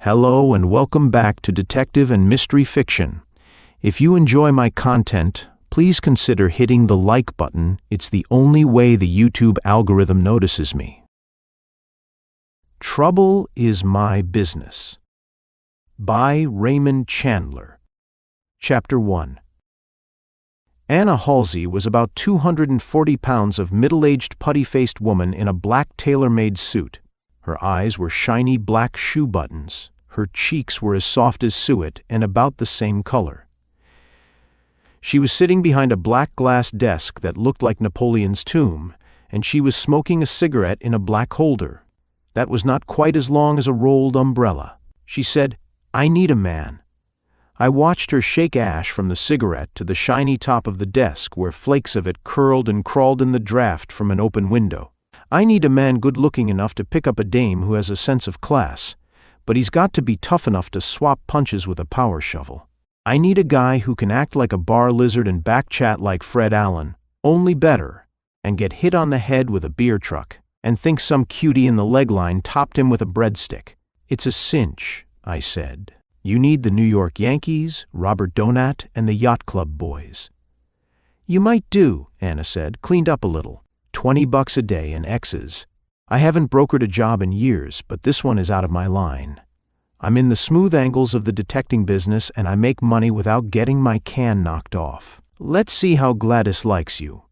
Hello and welcome back to Detective and Mystery Fiction. If you enjoy my content, please consider hitting the like button. It's the only way the YouTube algorithm notices me. Trouble is My Business by Raymond Chandler. Chapter 1. Anna Halsey was about 240 pounds of middle-aged putty-faced woman in a black tailor-made suit. Her eyes were shiny black shoe buttons. Her cheeks were as soft as suet and about the same color. She was sitting behind a black glass desk that looked like Napoleon's tomb, and she was smoking a cigarette in a black holder that was not quite as long as a rolled umbrella. She said, "I need a man." I watched her shake ash from the cigarette to the shiny top of the desk where flakes of it curled and crawled in the draft from an open window. I need a man good-looking enough to pick up a dame who has a sense of class, but he's got to be tough enough to swap punches with a power shovel. I need a guy who can act like a bar lizard and backchat like Fred Allen, only better, and get hit on the head with a beer truck, and think some cutie in the leg line topped him with a breadstick. It's a cinch, I said. You need the New York Yankees, Robert Donat, and the Yacht Club boys. You might do, Anna said, cleaned up a little. $20 a day in X's. I haven't brokered a job in years, but this one is out of my line. I'm in the smooth angles of the detecting business, and I make money without getting my can knocked off. Let's see how Gladys likes you.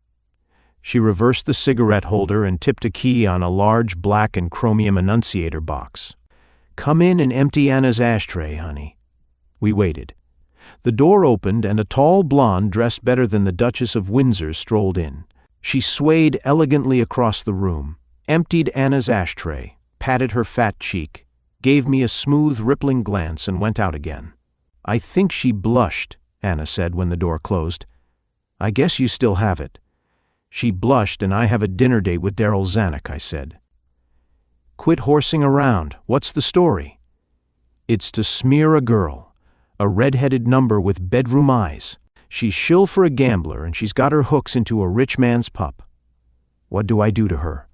She reversed the cigarette holder and tipped a key on a large black and chromium annunciator box. Come in and empty Anna's ashtray, honey. We waited. The door opened and a tall blonde dressed better than the Duchess of Windsor strolled in. She swayed elegantly across the room, emptied Anna's ashtray, patted her fat cheek, gave me a smooth, rippling glance and went out again. I think she blushed, Anna said when the door closed. I guess you still have it. She blushed and I have a dinner date with Daryl Zanuck, I said. Quit horsing around. What's the story? It's to smear a girl, a red-headed number with bedroom eyes. She's shill for a gambler and she's got her hooks into a rich man's pup. What do I do to her?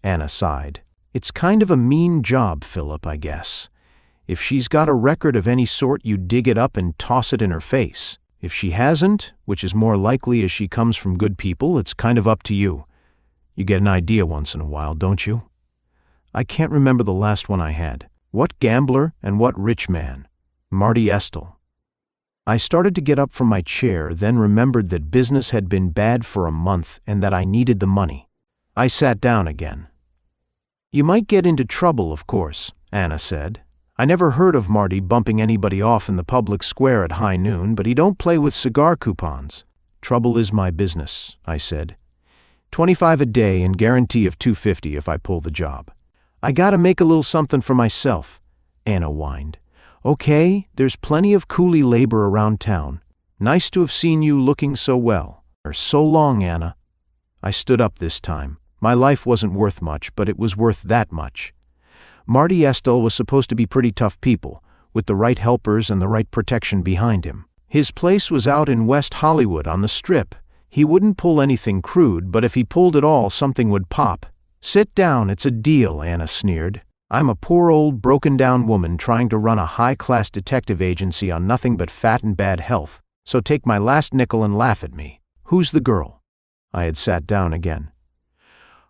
Anna sighed. It's kind of a mean job, Philip, I guess. If she's got a record of any sort, you dig it up and toss it in her face. If she hasn't, which is more likely as she comes from good people, it's kind of up to you. You get an idea once in a while, don't you? I can't remember the last one I had. What gambler and what rich man? Marty Estelle. I started to get up from my chair, then remembered that business had been bad for a month and that I needed the money. I sat down again. You might get into trouble, of course, Anna said. I never heard of Marty bumping anybody off in the public square at high noon, but he don't play with cigar coupons. Trouble is my business, I said. $25 a day and guarantee of $250 if I pull the job. I gotta make a little something for myself, Anna whined. Okay, there's plenty of coolie labor around town. Nice to have seen you looking so well. So long, Anna. I stood up this time. My life wasn't worth much, but it was worth that much. Marty Estelle was supposed to be pretty tough people, with the right helpers and the right protection behind him. His place was out in West Hollywood on the Strip. He wouldn't pull anything crude, but if he pulled it all, something would pop. Sit down, it's a deal, Anna sneered. I'm a poor old broken-down woman trying to run a high-class detective agency on nothing but fat and bad health, so take my last nickel and laugh at me. Who's the girl? I had sat down again.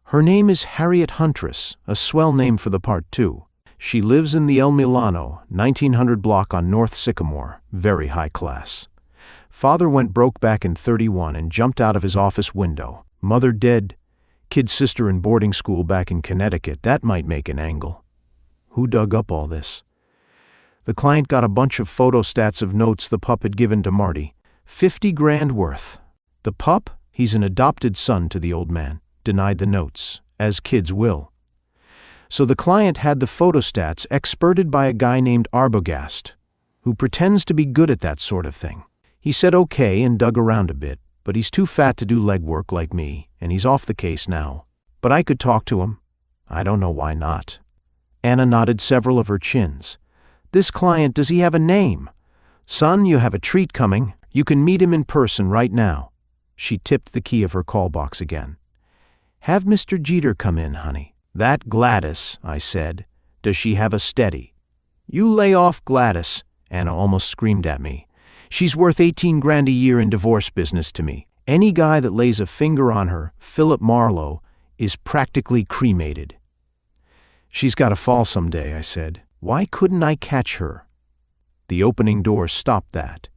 Her name is Harriet Huntress, a swell name for the part, too. She lives in the El Milano, 1900 block on North Sycamore, very high class. Father went broke back in '31 and jumped out of his office window. Mother dead. Kid sister in boarding school back in Connecticut. That might make an angle. Who dug up all this? The client got a bunch of photostats of notes the pup had given to Marty. 50 grand worth. The pup? He's an adopted son to the old man. Denied the notes, as kids will. So the client had the photostats experted by a guy named Arbogast, who pretends to be good at that sort of thing. He said okay and dug around a bit, but he's too fat to do legwork like me, and he's off the case now. But I could talk to him. I don't know why not. Anna nodded several of her chins. This client, does he have a name? Son, you have a treat coming. You can meet him in person right now. She tipped the key of her call box again. Have Mr. Jeter come in, honey. That Gladys, I said. Does she have a steady? "You lay off Gladys," Anna almost screamed at me. "She's worth 18 grand a year in divorce business to me. Any guy that lays a finger on her, Philip Marlowe, is practically cremated." "She's got to fall someday," I said. "Why couldn't I catch her?" The opening door stopped that.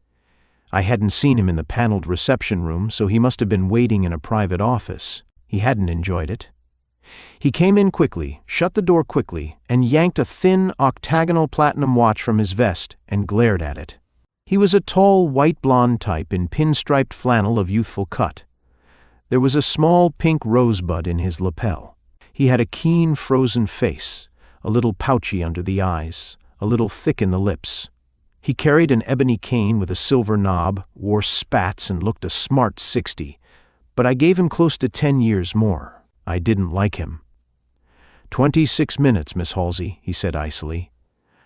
I hadn't seen him in the paneled reception room, so he must have been waiting in a private office. He hadn't enjoyed it. He came in quickly, shut the door quickly, and yanked a thin, octagonal platinum watch from his vest and glared at it. He was a tall, white-blonde type in pinstriped flannel of youthful cut. There was a small pink rosebud in his lapel. He had a keen, frozen face, a little pouchy under the eyes, a little thick in the lips. He carried an ebony cane with a silver knob, wore spats, and looked a smart 60, but I gave him close to 10 years more. I didn't like him. 26 minutes, Miss Halsey," he said icily.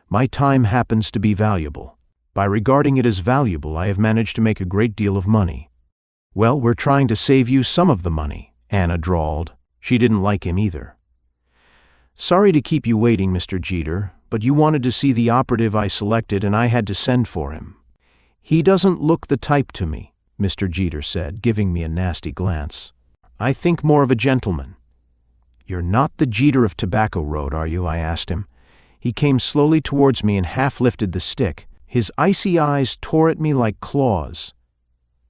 "My time happens to be valuable. By regarding it as valuable, I have managed to make a great deal of money." "Well, we're trying to save you some of the money," Anna drawled. She didn't like him either. "Sorry to keep you waiting, Mr. Jeter, but you wanted to see the operative I selected and I had to send for him." "He doesn't look the type to me," Mr. Jeter said, giving me a nasty glance. "I think more of a gentleman." "You're not the Jeter of Tobacco Road, are you?" I asked him. He came slowly towards me and half lifted the stick. His icy eyes tore at me like claws.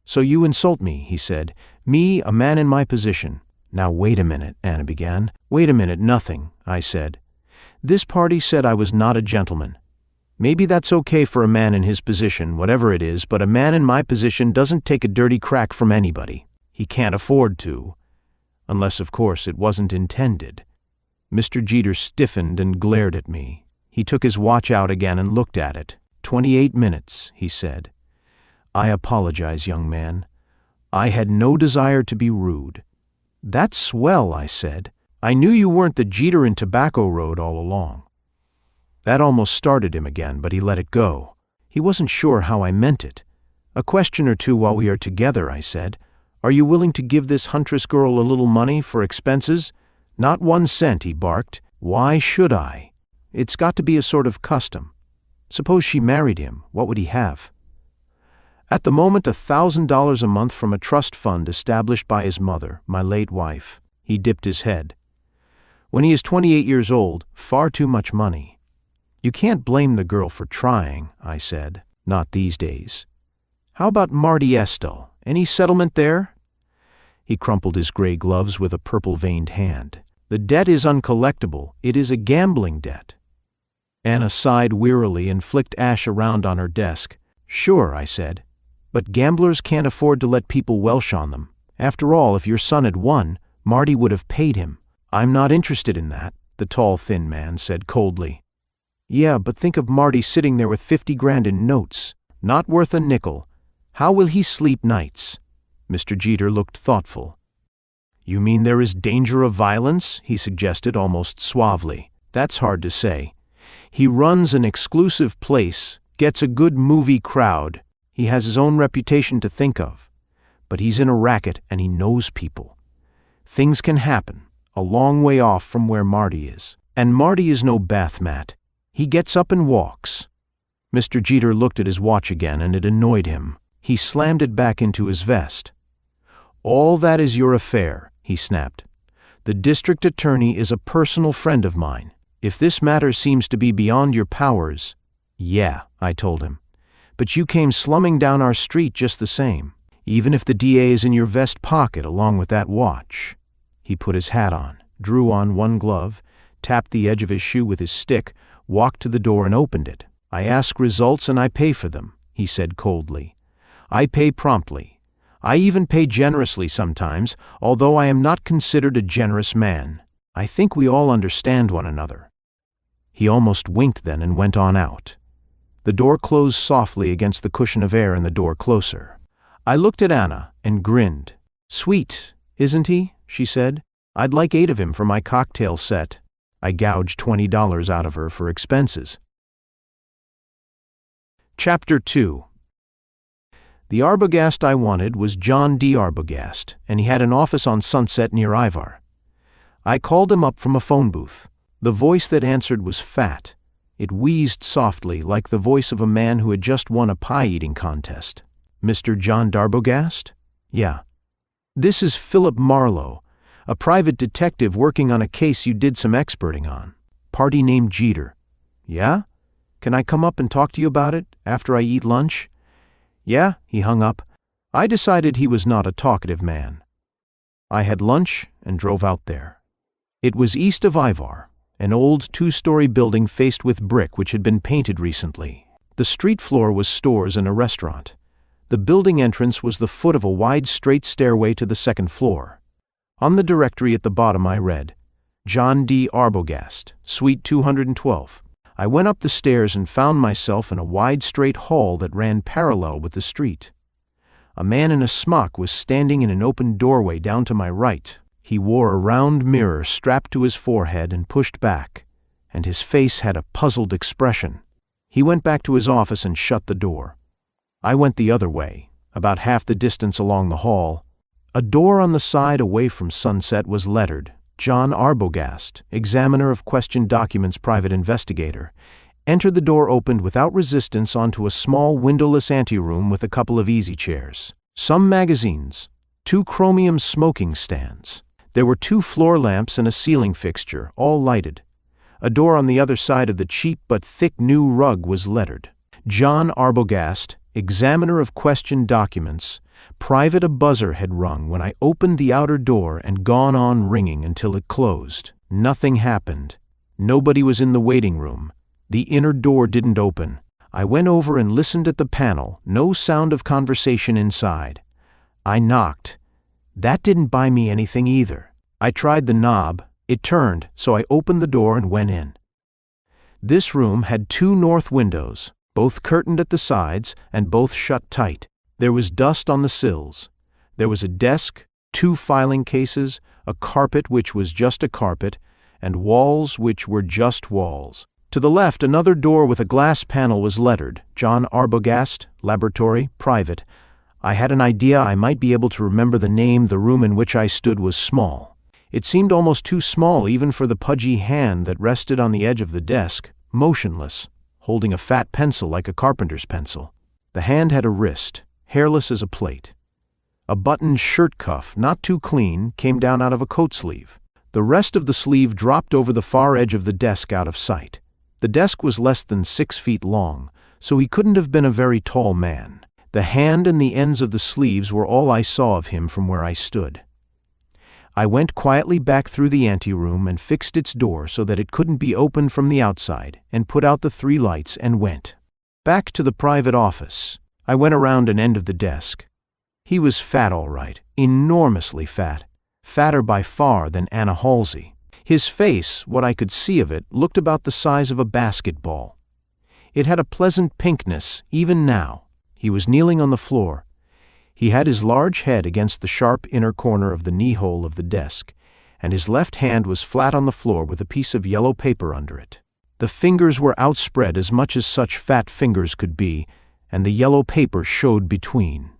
"So you insult me," he said. "Me, a man in my position." "Now wait a minute," Anna began. "Wait a minute, nothing," I said. "This party said I was not a gentleman. Maybe that's okay for a man in his position, whatever it is, but a man in my position doesn't take a dirty crack from anybody. He can't afford to. Unless, of course, it wasn't intended." Mr. Jeter stiffened and glared at me. He took his watch out again and looked at it. 28 minutes, he said. "I apologize, young man. I had no desire to be rude." "That's swell," I said. "I knew you weren't the Jeter in Tobacco Road all along." That almost started him again, but he let it go. He wasn't sure how I meant it. "A question or two while we are together," I said. "Are you willing to give this huntress girl a little money for expenses?" "Not 1 cent, he barked. "Why should I? It's got to be a sort of custom. Suppose she married him, what would he have?" "At the moment, $1,000 a month from a trust fund established by his mother, my late wife." He dipped his head. "When he is 28 years old, far too much money." "You can't blame the girl for trying," I said. "Not these days." "How about Marty Estelle? Any settlement there?" He crumpled his gray gloves with a purple-veined hand. "The debt is uncollectible. It is a gambling debt." Anna sighed wearily and flicked ash around on her desk. "Sure," I said. "But gamblers can't afford to let people welsh on them. After all, if your son had won, Marty would have paid him." "I'm not interested in that," the tall, thin man said coldly. "Yeah, but think of Marty sitting there with 50 grand in notes. Not worth a nickel. How will he sleep nights?" Mr. Jeter looked thoughtful. "You mean there is danger of violence?" he suggested almost suavely. "That's hard to say. He runs an exclusive place, gets a good movie crowd. He has his own reputation to think of. But he's in a racket and he knows people. Things can happen, a long way off from where Marty is. And Marty is no bath mat. He gets up and walks." Mr. Jeter looked at his watch again, and it annoyed him. He slammed it back into his vest. "All that is your affair," he snapped. "The district attorney is a personal friend of mine. If this matter seems to be beyond your powers—" "Yeah," I told him. "But you came slumming down our street just the same, even if the DA is in your vest pocket along with that watch." He put his hat on, drew on one glove, tapped the edge of his shoe with his stick, walked to the door and opened it. "I ask results and I pay for them," he said coldly. "I pay promptly. I even pay generously sometimes, although I am not considered a generous man. I think we all understand one another." He almost winked then and went on out. The door closed softly against the cushion of air and the door closer. I looked at Anna and grinned. "Sweet, isn't he?" she said. "I'd like 8 of him for my cocktail set." I gouged $20 out of her for expenses. Chapter 2. The Arbogast I wanted was John D. Arbogast, and he had an office on Sunset near Ivar. I called him up from a phone booth. The voice that answered was fat. It wheezed softly, like the voice of a man who had just won a pie-eating contest. "Mr. John Darbogast?" "Yeah." "This is Philip Marlowe, a private detective working on a case you did some experting on. Party named Jeter." "Yeah? Can I come up and talk to you about it, after I eat lunch?" "Yeah," he hung up. I decided he was not a talkative man. I had lunch and drove out there. It was east of Ivar, an old two-story building faced with brick which had been painted recently. The street floor was stores and a restaurant. The building entrance was the foot of a wide straight stairway to the second floor. On the directory at the bottom I read, "John D. Arbogast, Suite 212. I went up the stairs and found myself in a wide straight hall that ran parallel with the street. A man in a smock was standing in an open doorway down to my right. He wore a round mirror strapped to his forehead and pushed back, and his face had a puzzled expression. He went back to his office and shut the door. I went the other way, about half the distance along the hall. A door on the side away from Sunset was lettered, "John Arbogast, Examiner of Questioned Documents, Private Investigator." Entered the door opened without resistance onto a small windowless anteroom with a couple of easy chairs, some magazines, 2 chromium smoking stands. There were 2 floor lamps and a ceiling fixture, all lighted. A door on the other side of the cheap but thick new rug was lettered, "John Arbogast, Examiner of Questioned Documents, Private." A buzzer had rung when I opened the outer door and gone on ringing until it closed. Nothing happened. Nobody was in the waiting room. The inner door didn't open. I went over and listened at the panel, no sound of conversation inside. I knocked. That didn't buy me anything either. I tried the knob. It turned, so I opened the door and went in. This room had 2 north windows, both curtained at the sides and both shut tight. There was dust on the sills. There was a desk, 2 filing cases, a carpet which was just a carpet, and walls which were just walls. To the left, another door with a glass panel was lettered, "John Arbogast, Laboratory, Private." I had an idea I might be able to remember the name. The room in which I stood was small. It seemed almost too small even for the pudgy hand that rested on the edge of the desk, motionless, holding a fat pencil like a carpenter's pencil. The hand had a wrist, hairless as a plate. A buttoned shirt cuff, not too clean, came down out of a coat sleeve. The rest of the sleeve dropped over the far edge of the desk out of sight. The desk was less than 6 feet long, so he couldn't have been a very tall man. The hand and the ends of the sleeves were all I saw of him from where I stood. I went quietly back through the anteroom and fixed its door so that it couldn't be opened from the outside, and put out the 3 lights and went back to the private office. I went around an end of the desk. He was fat all right, enormously fat, fatter by far than Anna Halsey. His face, what I could see of it, looked about the size of a basketball. It had a pleasant pinkness, even now. He was kneeling on the floor. He had his large head against the sharp inner corner of the knee-hole of the desk, and his left hand was flat on the floor with a piece of yellow paper under it. The fingers were outspread as much as such fat fingers could be, and the yellow paper showed between.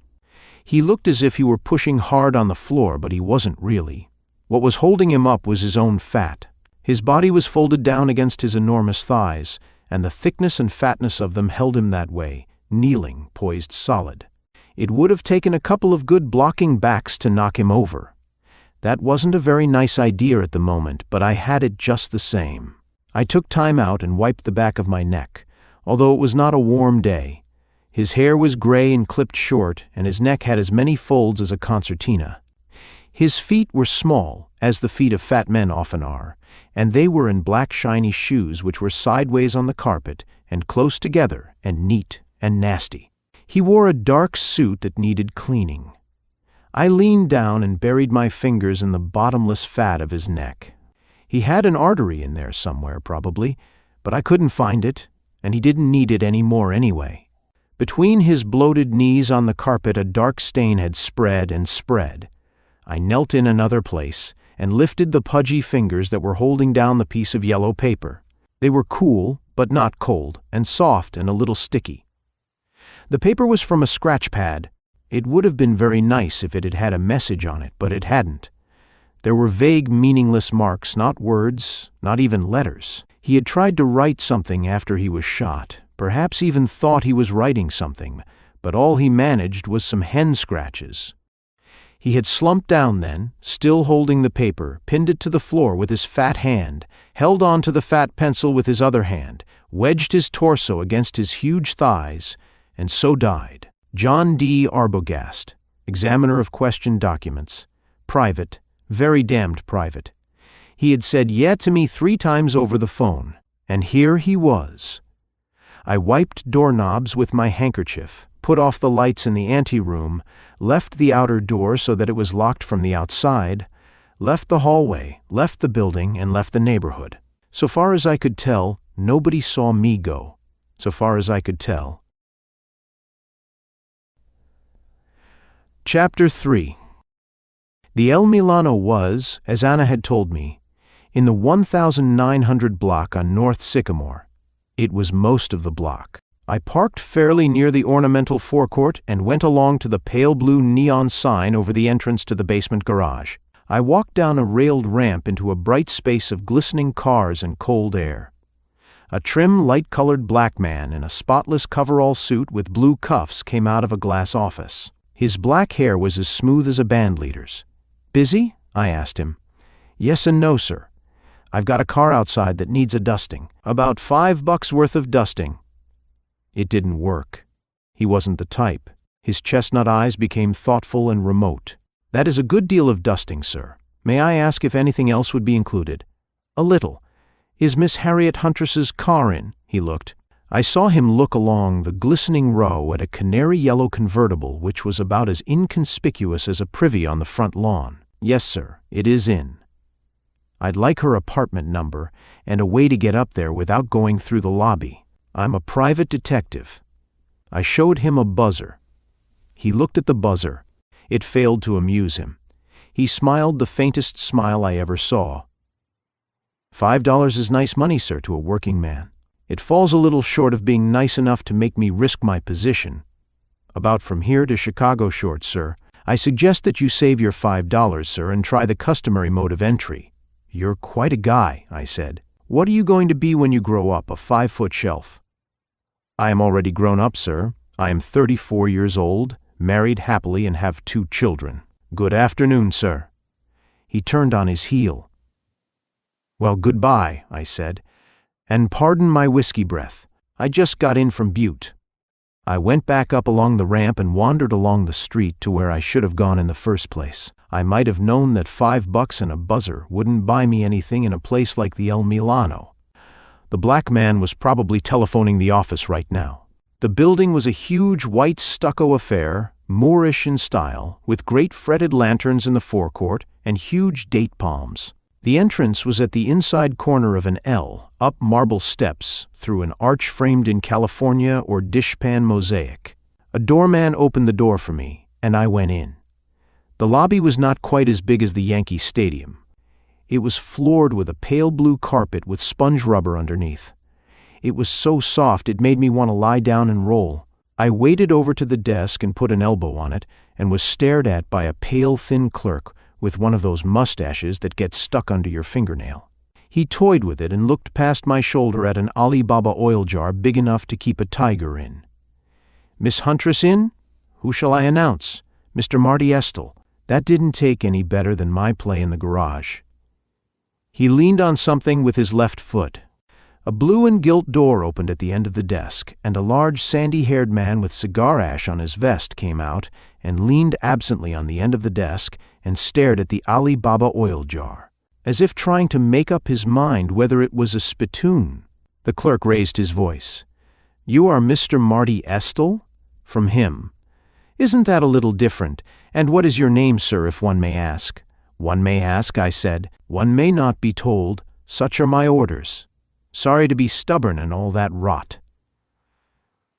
He looked as if he were pushing hard on the floor, but he wasn't really. What was holding him up was his own fat. His body was folded down against his enormous thighs, and the thickness and fatness of them held him that way, kneeling, poised solid. It would have taken a couple of good blocking backs to knock him over. That wasn't a very nice idea at the moment, but I had it just the same. I took time out and wiped the back of my neck, although it was not a warm day. His hair was gray and clipped short, and his neck had as many folds as a concertina. His feet were small, as the feet of fat men often are, and they were in black shiny shoes which were sideways on the carpet and close together and neat and nasty. He wore a dark suit that needed cleaning. I leaned down and buried my fingers in the bottomless fat of his neck. He had an artery in there somewhere, probably, but I couldn't find it, and he didn't need it any more anyway. Between his bloated knees on the carpet a dark stain had spread and spread. I knelt in another place and lifted the pudgy fingers that were holding down the piece of yellow paper. They were cool, but not cold, and soft and a little sticky. The paper was from a scratch pad. It would have been very nice if it had had a message on it, but it hadn't. There were vague, meaningless marks, not words, not even letters. He had tried to write something after he was shot, perhaps even thought he was writing something, but all he managed was some hen scratches. He had slumped down then, still holding the paper, pinned it to the floor with his fat hand, held on to the fat pencil with his other hand, wedged his torso against his huge thighs, and so died. John D. Arbogast, examiner of questioned documents. Private, very damned private. He had said yeah to me 3 times over the phone, and here he was. I wiped doorknobs with my handkerchief, put off the lights in the anteroom, left the outer door so that it was locked from the outside, left the hallway, left the building, and left the neighborhood. So far as I could tell, nobody saw me go. So far as I could tell. Chapter 3. The El Milano was, as Anna had told me, in the 1900 block on North Sycamore. It was most of the block. I parked fairly near the ornamental forecourt and went along to the pale blue neon sign over the entrance to the basement garage. I walked down a railed ramp into a bright space of glistening cars and cold air. A trim, light-colored black man in a spotless coverall suit with blue cuffs came out of a glass office. His black hair was as smooth as a bandleader's. "Busy?" I asked him. "Yes and no, sir. I've got a car outside that needs a dusting. About $5 worth of dusting." It didn't work. He wasn't the type. His chestnut eyes became thoughtful and remote. "That is a good deal of dusting, sir. May I ask if anything else would be included?" "A little. Is Miss Harriet Huntress's car in?" He looked. I saw him look along the glistening row at a canary-yellow convertible which was about as inconspicuous as a privy on the front lawn. "Yes, sir, it is in. I'd like her apartment number and a way to get up there without going through the lobby. I'm a private detective." I showed him a buzzer. He looked at the buzzer. It failed to amuse him. He smiled the faintest smile I ever saw. $5 is nice money, sir, to a working man. It falls a little short of being nice enough to make me risk my position. About from here to Chicago short, sir. I suggest that you save your $5, sir, and try the customary mode of entry." "You're quite a guy," I said. "What are you going to be when you grow up, a 5-foot shelf?" "I am already grown up, sir. I am 34 years old, married happily, and have 2 children. Good afternoon, sir." He turned on his heel. "Well, goodbye," I said, "and pardon my whiskey breath. I just got in from Butte." I went back up along the ramp and wandered along the street to where I should have gone in the first place. I might have known that $5 and a buzzer wouldn't buy me anything in a place like the El Milano. The black man was probably telephoning the office right now. The building was a huge white stucco affair, Moorish in style, with great fretted lanterns in the forecourt and huge date palms. The entrance was at the inside corner of an L, up marble steps, through an arch framed in California or dishpan mosaic. A doorman opened the door for me, and I went in. The lobby was not quite as big as the Yankee Stadium. It was floored with a pale blue carpet with sponge rubber underneath. It was so soft it made me want to lie down and roll. I waded over to the desk and put an elbow on it, and was stared at by a pale, thin clerk with one of those mustaches that get stuck under your fingernail. He toyed with it and looked past my shoulder at an Alibaba oil jar big enough to keep a tiger in. "Miss Huntress in? Who shall I announce? Mr. Marty Estelle." That didn't take any better than my play in the garage. He leaned on something with his left foot. A blue and gilt door opened at the end of the desk, and a large sandy-haired man with cigar ash on his vest came out and leaned absently on the end of the desk and stared at the Alibaba oil jar, as if trying to make up his mind whether it was a spittoon. The clerk raised his voice. "You are Mr. Marty Estelle?" From him. "Isn't that a little different? And what is your name, sir, if one may ask?" "One may ask," I said. "One may not be told. Such are my orders. Sorry to be stubborn and all that rot."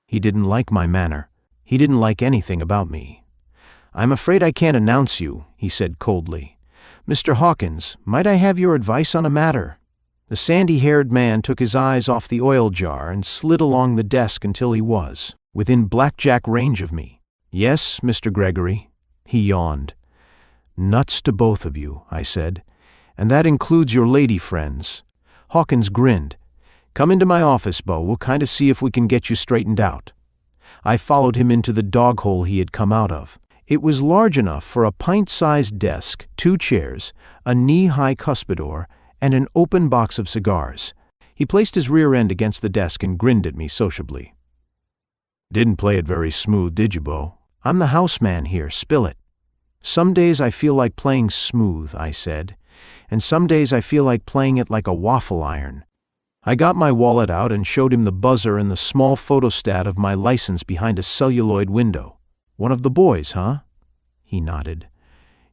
He didn't like my manner. He didn't like anything about me. "I'm afraid I can't announce you," he said coldly. "Mr. Hawkins, might I have your advice on a matter?" The sandy-haired man took his eyes off the oil jar and slid along the desk until he was within blackjack range of me. "Yes, Mr. Gregory." He yawned. Nuts to both of you, I said. And that includes your lady friends. Hawkins grinned. Come into my office, Bo. We'll kind of see if we can get you straightened out. I followed him into the dog hole he had come out of. It was large enough for a pint-sized desk, 2 chairs, a knee-high cuspidor, and an open box of cigars. He placed his rear end against the desk and grinned at me sociably. Didn't play it very smooth, did you, Bo? I'm the house man here, spill it. Some days I feel like playing smooth, I said, and some days I feel like playing it like a waffle iron. I got my wallet out and showed him the buzzer and the small photostat of my license behind a celluloid window. One of the boys, huh? He nodded.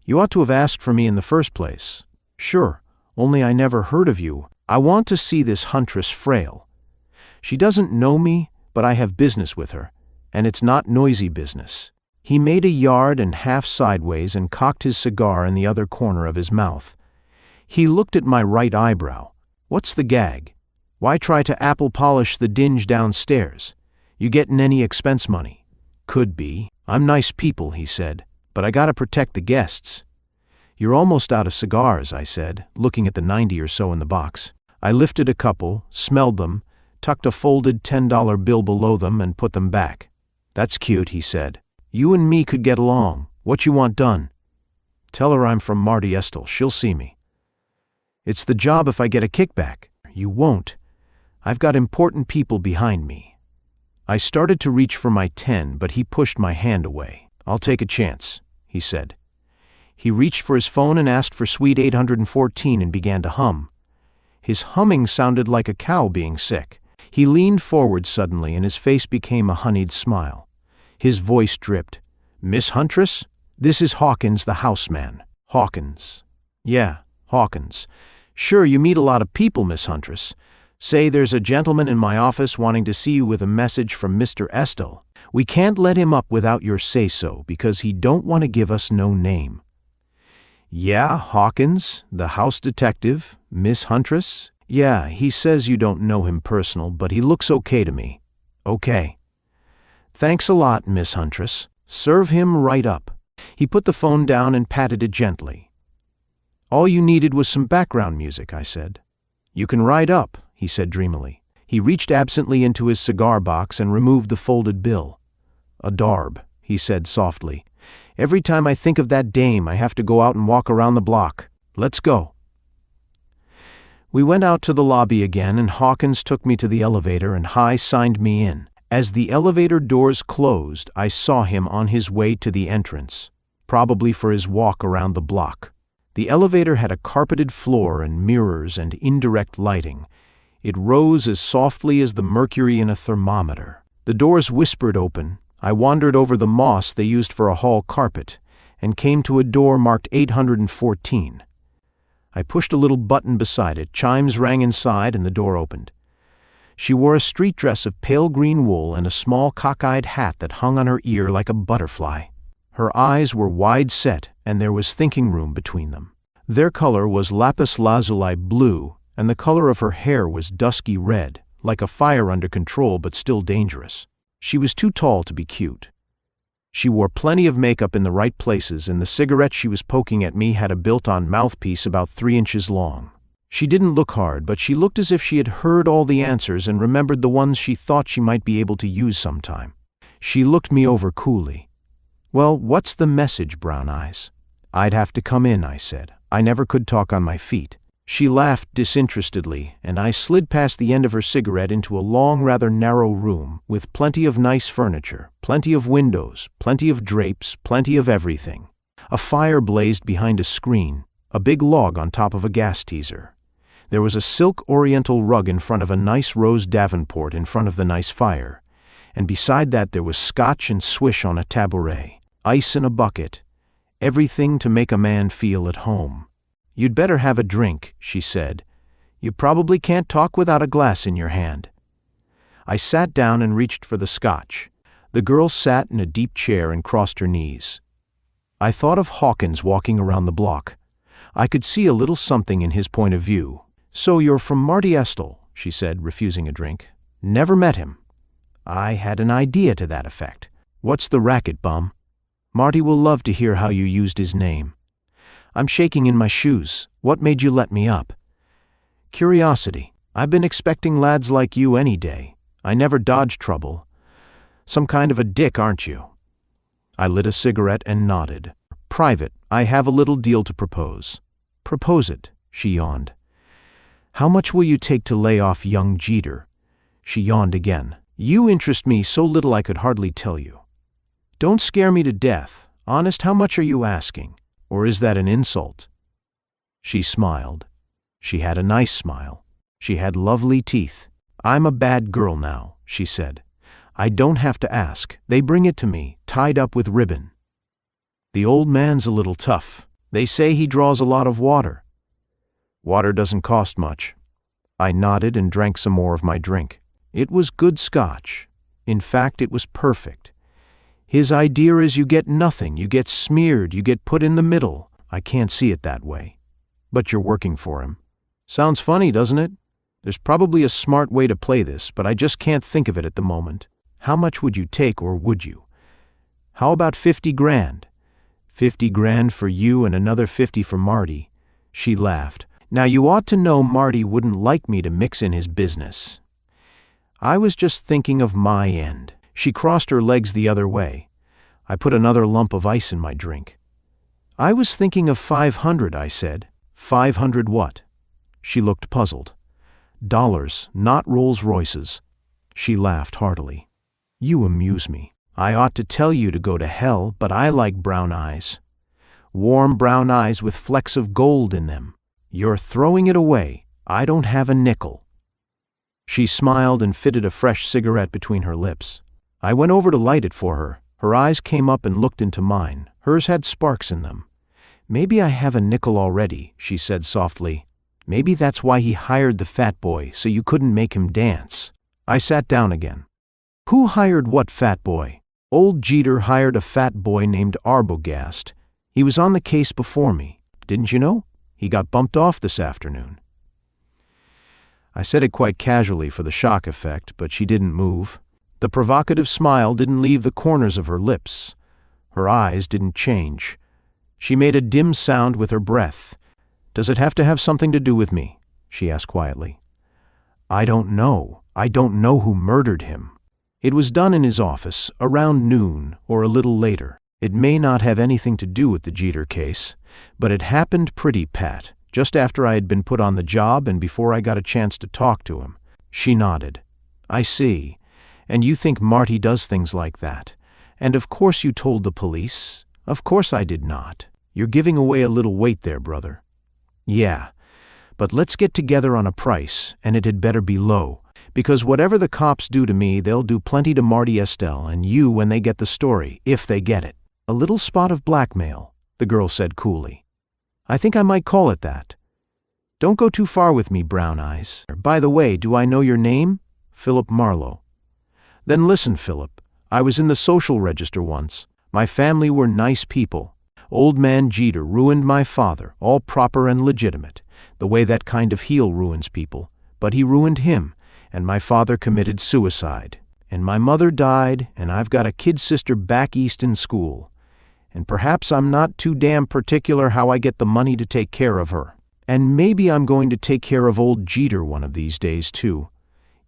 You ought to have asked for me in the first place. Sure, only I never heard of you. I want to see this Huntress Frail. She doesn't know me, but I have business with her, and it's not noisy business. He made a yard and half sideways and cocked his cigar in the other corner of his mouth. He looked at my right eyebrow. What's the gag? Why try to apple polish the dinge downstairs? You gettin' any expense money? Could be. I'm nice people, he said, but I gotta protect the guests. You're almost out of cigars, I said, looking at the 90 or so in the box. I lifted a couple, smelled them, tucked a folded $10 bill below them and put them back. That's cute, he said. You and me could get along. What you want done? Tell her I'm from Marty Estelle. She'll see me. It's the job if I get a kickback. You won't. I've got important people behind me. I started to reach for my 10, but he pushed my hand away. I'll take a chance, he said. He reached for his phone and asked for suite 814 and began to hum. His humming sounded like a cow being sick. He leaned forward suddenly and his face became a honeyed smile. His voice dripped. Miss Huntress? This is Hawkins, the houseman. Hawkins. Yeah, Hawkins. Sure, you meet a lot of people, Miss Huntress. Say there's a gentleman in my office wanting to see you with a message from Mr. Estelle. We can't let him up without your say-so because he don't want to give us no name. Yeah, Hawkins, the house detective, Miss Huntress? Yeah, he says you don't know him personal, but he looks okay to me. Okay. Thanks a lot, Miss Huntress. Serve him right up. He put the phone down and patted it gently. All you needed was some background music, I said. You can ride up, he said dreamily. He reached absently into his cigar box and removed the folded bill. A darb, he said softly. Every time I think of that dame, I have to go out and walk around the block. Let's go. We went out to the lobby again, and Hawkins took me to the elevator and signed me in. As the elevator doors closed, I saw him on his way to the entrance, probably for his walk around the block. The elevator had a carpeted floor and mirrors and indirect lighting. It rose as softly as the mercury in a thermometer. The doors whispered open. I wandered over the moss they used for a hall carpet and came to a door marked 814. I pushed a little button beside it, chimes rang inside, and the door opened. She wore a street dress of pale green wool and a small cockeyed hat that hung on her ear like a butterfly. Her eyes were wide set, and there was thinking room between them. Their color was lapis lazuli blue, and the color of her hair was dusky red, like a fire under control but still dangerous. She was too tall to be cute. She wore plenty of makeup in the right places, and the cigarette she was poking at me had a built-on mouthpiece about 3 inches long. She didn't look hard, but she looked as if she had heard all the answers and remembered the ones she thought she might be able to use sometime. She looked me over coolly. Well, what's the message, Brown Eyes? I'd have to come in, I said. I never could talk on my feet. She laughed disinterestedly, and I slid past the end of her cigarette into a long, rather narrow room with plenty of nice furniture, plenty of windows, plenty of drapes, plenty of everything. A fire blazed behind a screen, a big log on top of a gas teaser. There was a silk oriental rug in front of a nice rose davenport in front of the nice fire, and beside that there was scotch and swish on a tabouret, ice in a bucket, everything to make a man feel at home. You'd better have a drink, she said. You probably can't talk without a glass in your hand. I sat down and reached for the scotch. The girl sat in a deep chair and crossed her knees. I thought of Hawkins walking around the block. I could see a little something in his point of view. So you're from Marty Estelle, she said, refusing a drink. Never met him. I had an idea to that effect. What's the racket, bum? Marty will love to hear how you used his name. I'm shaking in my shoes. What made you let me up? Curiosity. I've been expecting lads like you any day. I never dodge trouble. Some kind of a dick, aren't you? I lit a cigarette and nodded. Private, I have a little deal to propose. Propose it, she yawned. How much will you take to lay off young Jeter? She yawned again. You interest me so little I could hardly tell you. Don't scare me to death. Honest, how much are you asking? Or is that an insult? She smiled. She had a nice smile. She had lovely teeth. I'm a bad girl now, she said. I don't have to ask. They bring it to me, tied up with ribbon. The old man's a little tough. They say he draws a lot of water. Water doesn't cost much. I nodded and drank some more of my drink. It was good scotch. In fact, it was perfect. His idea is you get nothing, you get smeared, you get put in the middle. I can't see it that way. But you're working for him. Sounds funny, doesn't it? There's probably a smart way to play this, but I just can't think of it at the moment. How much would you take, or would you? How about 50 grand? 50 grand for you and another 50 for Marty. She laughed. Now you ought to know Marty wouldn't like me to mix in his business. I was just thinking of my end. She crossed her legs the other way. I put another lump of ice in my drink. I was thinking of 500, I said. 500 what? She looked puzzled. Dollars, not Rolls Royces. She laughed heartily. You amuse me. I ought to tell you to go to hell, but I like brown eyes. Warm brown eyes with flecks of gold in them. You're throwing it away. I don't have a nickel. She smiled and fitted a fresh cigarette between her lips. I went over to light it for her. Her eyes came up and looked into mine. Hers had sparks in them. Maybe I have a nickel already, she said softly. Maybe that's why he hired the fat boy, so you couldn't make him dance. I sat down again. Who hired what fat boy? Old Jeter hired a fat boy named Arbogast. He was on the case before me. Didn't you know? He got bumped off this afternoon. I said it quite casually for the shock effect, but she didn't move. The provocative smile didn't leave the corners of her lips. Her eyes didn't change. She made a dim sound with her breath. Does it have to have something to do with me? She asked quietly. I don't know. I don't know who murdered him. It was done in his office, around noon or a little later. It may not have anything to do with the Jeter case, but it happened pretty pat, just after I had been put on the job and before I got a chance to talk to him. She nodded. I see. And you think Marty does things like that. And of course you told the police. Of course I did not. You're giving away a little weight there, brother. Yeah, but let's get together on a price, and it had better be low, because whatever the cops do to me, they'll do plenty to Marty Estelle and you when they get the story, if they get it. A little spot of blackmail, the girl said coolly. I think I might call it that. Don't go too far with me, Brown Eyes. By the way, do I know your name? Philip Marlowe. Then listen, Philip. I was in the social register once. My family were nice people. Old man Jeter ruined my father, all proper and legitimate, the way that kind of heel ruins people. But he ruined him, and my father committed suicide. And my mother died, and I've got a kid sister back east in school. And perhaps I'm not too damn particular how I get the money to take care of her. And maybe I'm going to take care of old Jeter one of these days, too.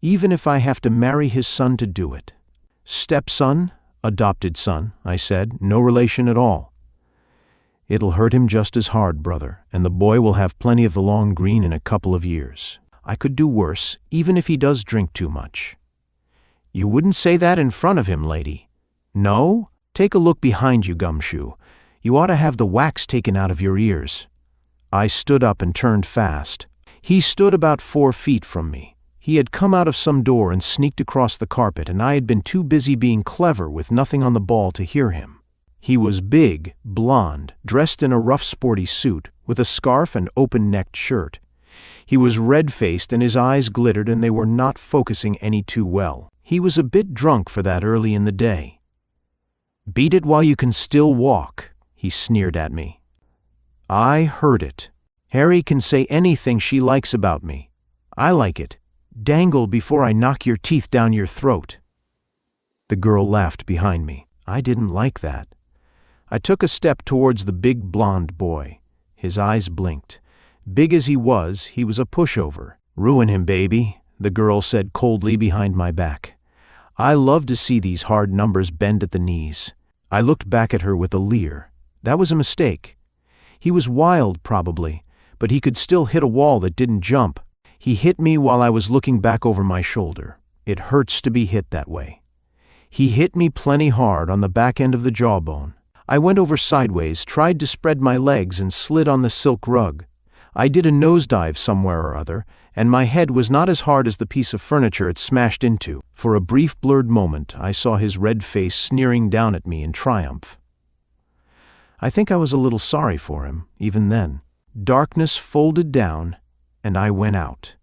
Even if I have to marry his son to do it. Stepson? Adopted son, I said. No relation at all. It'll hurt him just as hard, brother, and the boy will have plenty of the long green in a couple of years. I could do worse, even if he does drink too much. You wouldn't say that in front of him, lady. No? Take a look behind you, Gumshoe. You ought to have the wax taken out of your ears. I stood up and turned fast. He stood about 4 feet from me. He had come out of some door and sneaked across the carpet, and I had been too busy being clever with nothing on the ball to hear him. He was big, blond, dressed in a rough sporty suit, with a scarf and open-necked shirt. He was red-faced and his eyes glittered and they were not focusing any too well. He was a bit drunk for that early in the day. Beat it while you can still walk, he sneered at me. I heard it. Harry can say anything she likes about me. I like it. Dangle before I knock your teeth down your throat. The girl laughed behind me. I didn't like that. I took a step towards the big blond boy. His eyes blinked. Big as he was a pushover. "Ruin him, baby," the girl said coldly behind my back. "I love to see these hard numbers bend at the knees." I looked back at her with a leer. That was a mistake. He was wild, probably, but he could still hit a wall that didn't jump. He hit me while I was looking back over my shoulder. It hurts to be hit that way. He hit me plenty hard on the back end of the jawbone. I went over sideways, tried to spread my legs, and slid on the silk rug. I did a nosedive somewhere or other, and my head was not as hard as the piece of furniture it smashed into. For a brief blurred moment, I saw his red face sneering down at me in triumph. I think I was a little sorry for him, even then. Darkness folded down, and I went out.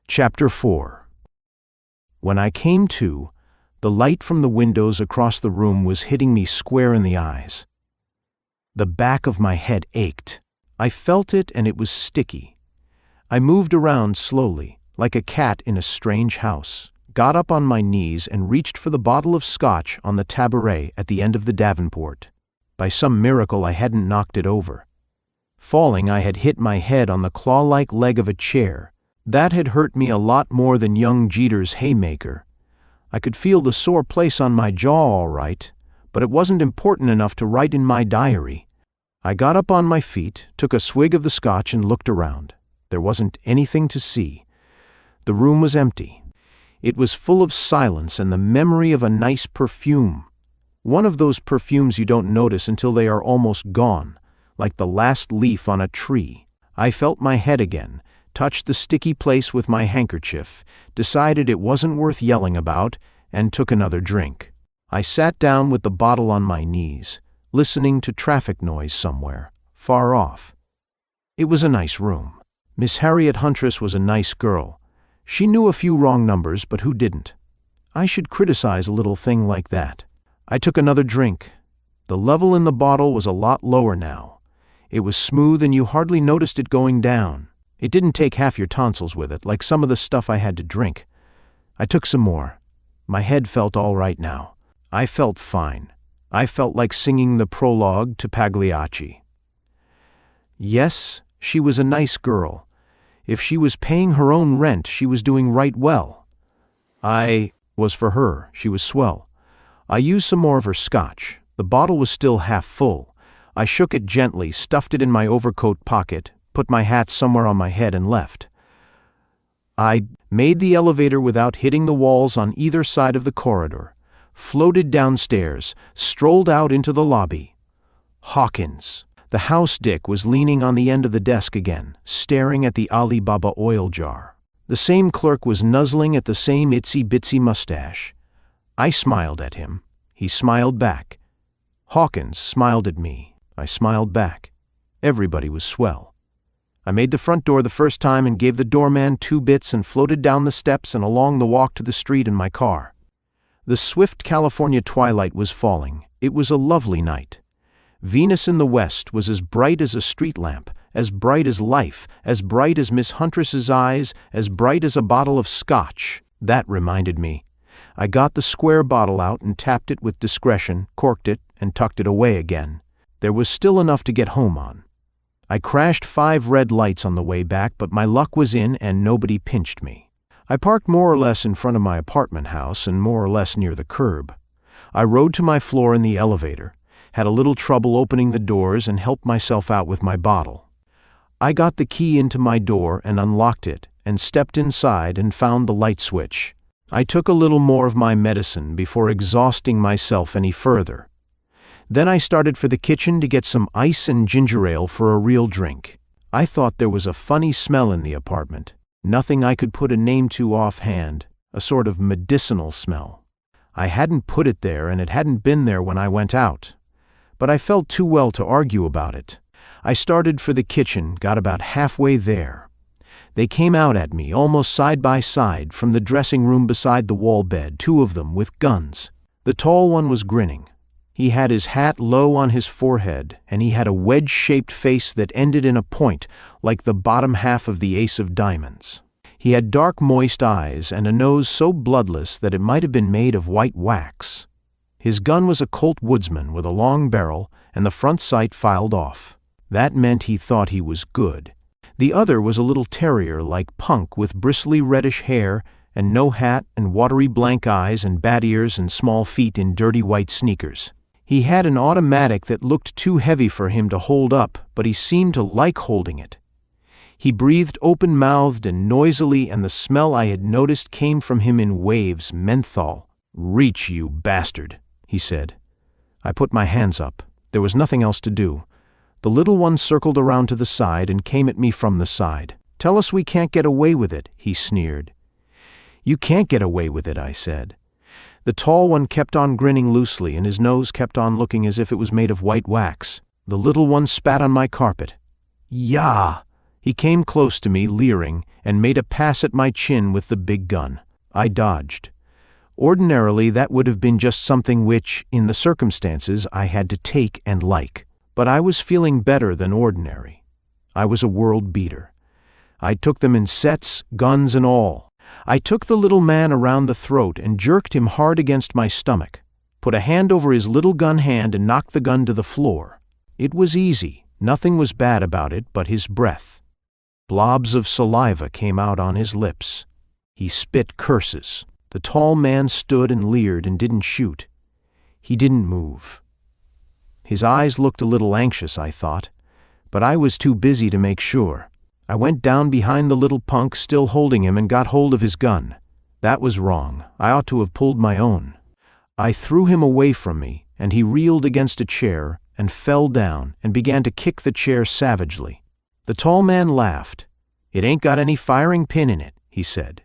Chapter 4. When I came to, the light from the windows across the room was hitting me square in the eyes. The back of my head ached. I felt it, and it was sticky. I moved around slowly, like a cat in a strange house, got up on my knees and reached for the bottle of scotch on the tabouret at the end of the davenport. By some miracle I hadn't knocked it over. Falling, I had hit my head on the claw-like leg of a chair. That had hurt me a lot more than young Jeter's haymaker. I could feel the sore place on my jaw all right, but it wasn't important enough to write in my diary. I got up on my feet, took a swig of the scotch, and looked around. There wasn't anything to see. The room was empty. It was full of silence and the memory of a nice perfume. One of those perfumes you don't notice until they are almost gone, like the last leaf on a tree. I felt my head again, touched the sticky place with my handkerchief, decided it wasn't worth yelling about, and took another drink. I sat down with the bottle on my knees, listening to traffic noise somewhere, far off. It was a nice room. Miss Harriet Huntress was a nice girl. She knew a few wrong numbers, but who didn't? I should criticize a little thing like that. I took another drink. The level in the bottle was a lot lower now. It was smooth and you hardly noticed it going down. It didn't take half your tonsils with it, like some of the stuff I had to drink. I took some more. My head felt all right now. I felt fine. I felt like singing the prologue to Pagliacci. Yes, she was a nice girl. If she was paying her own rent, she was doing right well. I was for her. She was swell. I used some more of her scotch. The bottle was still half full. I shook it gently, stuffed it in my overcoat pocket, put my hat somewhere on my head, and left. I made the elevator without hitting the walls on either side of the corridor, floated downstairs, strolled out into the lobby. Hawkins, the house dick, was leaning on the end of the desk again, staring at the Alibaba oil jar. The same clerk was nuzzling at the same itsy-bitsy mustache. I smiled at him. He smiled back. Hawkins smiled at me. I smiled back. Everybody was swell. I made the front door the first time and gave the doorman 2 bits and floated down the steps and along the walk to the street in my car. The swift California twilight was falling. It was a lovely night. Venus in the west was as bright as a street lamp, as bright as life, as bright as Miss Huntress's eyes, as bright as a bottle of scotch. That reminded me. I got the square bottle out and tapped it with discretion, corked it, and tucked it away again. There was still enough to get home on. I crashed 5 red lights on the way back, but my luck was in and nobody pinched me. I parked more or less in front of my apartment house and more or less near the curb. I rode to my floor in the elevator, had a little trouble opening the doors, and helped myself out with my bottle. I got the key into my door and unlocked it and stepped inside and found the light switch. I took a little more of my medicine before exhausting myself any further. Then I started for the kitchen to get some ice and ginger ale for a real drink. I thought there was a funny smell in the apartment. Nothing I could put a name to offhand, a sort of medicinal smell. I hadn't put it there and it hadn't been there when I went out. But I felt too well to argue about it. I started for the kitchen, got about halfway there. They came out at me, almost side by side, from the dressing room beside the wall bed, 2 of them with guns. The tall one was grinning. He had his hat low on his forehead, and he had a wedge-shaped face that ended in a point, like the bottom half of the ace of diamonds. He had dark, moist eyes and a nose so bloodless that it might have been made of white wax. His gun was a Colt Woodsman with a long barrel and the front sight filed off. That meant he thought he was good. The other was a little terrier like Punk with bristly reddish hair and no hat and watery blank eyes and bat ears and small feet in dirty white sneakers. He had an automatic that looked too heavy for him to hold up, but he seemed to like holding it. He breathed open-mouthed and noisily, and the smell I had noticed came from him in waves, menthol. "Reach, you bastard," he said. I put my hands up. There was nothing else to do. The little one circled around to the side and came at me from the side. "Tell us we can't get away with it," he sneered. "You can't get away with it," I said. The tall one kept on grinning loosely, and his nose kept on looking as if it was made of white wax. The little one spat on my carpet. "Yah!" He came close to me, leering, and made a pass at my chin with the big gun. I dodged. Ordinarily, that would have been just something which, in the circumstances, I had to take and like. But I was feeling better than ordinary. I was a world beater. I took them in sets, guns and all. I took the little man around the throat and jerked him hard against my stomach, put a hand over his little gun hand and knocked the gun to the floor. It was easy. Nothing was bad about it but his breath. Blobs of saliva came out on his lips. He spit curses. The tall man stood and leered and didn't shoot. He didn't move. His eyes looked a little anxious, I thought, but I was too busy to make sure. I went down behind the little punk, still holding him, and got hold of his gun. That was wrong. I ought to have pulled my own. I threw him away from me, and he reeled against a chair and fell down and began to kick the chair savagely. The tall man laughed. "It ain't got any firing pin in it," he said.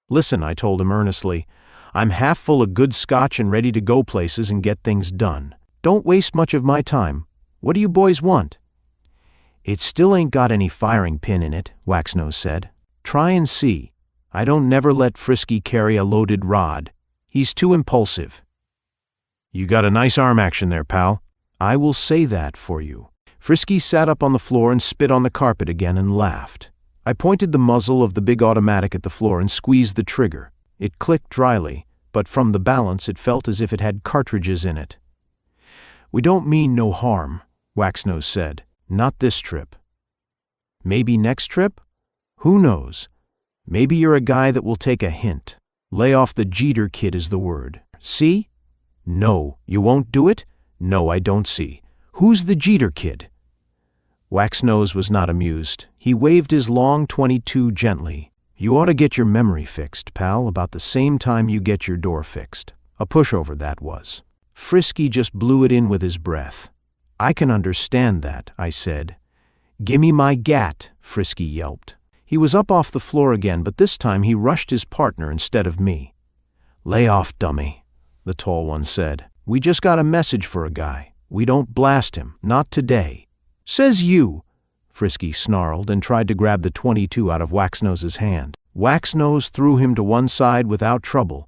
"Listen," I told him earnestly, "I'm half full of good scotch and ready to go places and get things done. Don't waste much of my time. What do you boys want?" "It still ain't got any firing pin in it," Waxnose said. "Try and see. I don't never let Frisky carry a loaded rod. He's too impulsive." "You got a nice arm action there, pal." "I will say that for you." Frisky sat up on the floor and spit on the carpet again and laughed. I pointed the muzzle of the big automatic at the floor and squeezed the trigger. It clicked dryly, but from the balance it felt as if it had cartridges in it. "We don't mean no harm," Waxnose said. "Not this trip." "Maybe next trip? Who knows? Maybe you're a guy that will take a hint. Lay off the Jeter kid is the word. See? No, you won't do it? No, I don't see. Who's the Jeter kid?" Waxnose was not amused. He waved his long .22 gently. "You ought to get your memory fixed, pal, about the same time you get your door fixed." A pushover, that was. Frisky just blew it in with his breath. "I can understand that," I said. "Gimme my gat," Frisky yelped. He was up off the floor again, but this time he rushed his partner instead of me. "Lay off, dummy," the tall one said. "We just got a message for a guy. We don't blast him, not today." "Says you," Frisky snarled and tried to grab the .22 out of Waxnose's hand. Waxnose threw him to one side without trouble,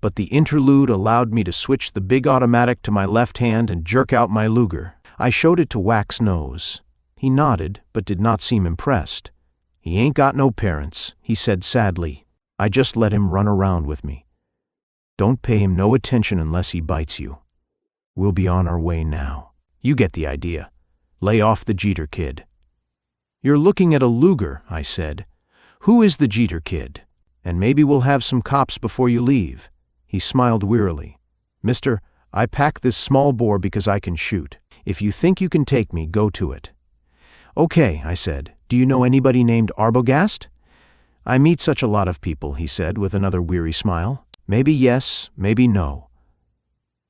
but the interlude allowed me to switch the big automatic to my left hand and jerk out my Luger. I showed it to Waxnose. He nodded, but did not seem impressed. "He ain't got no parents," he said sadly. "I just let him run around with me. Don't pay him no attention unless he bites you. We'll be on our way now. You get the idea. Lay off the Jeter kid." "You're looking at a Luger," I said. "Who is the Jeter kid? And maybe we'll have some cops before you leave." He smiled wearily. "Mister, I pack this small bore because I can shoot. If you think you can take me, go to it." "Okay," I said. "Do you know anybody named Arbogast?" "I meet such a lot of people," he said with another weary smile. "Maybe yes, maybe no."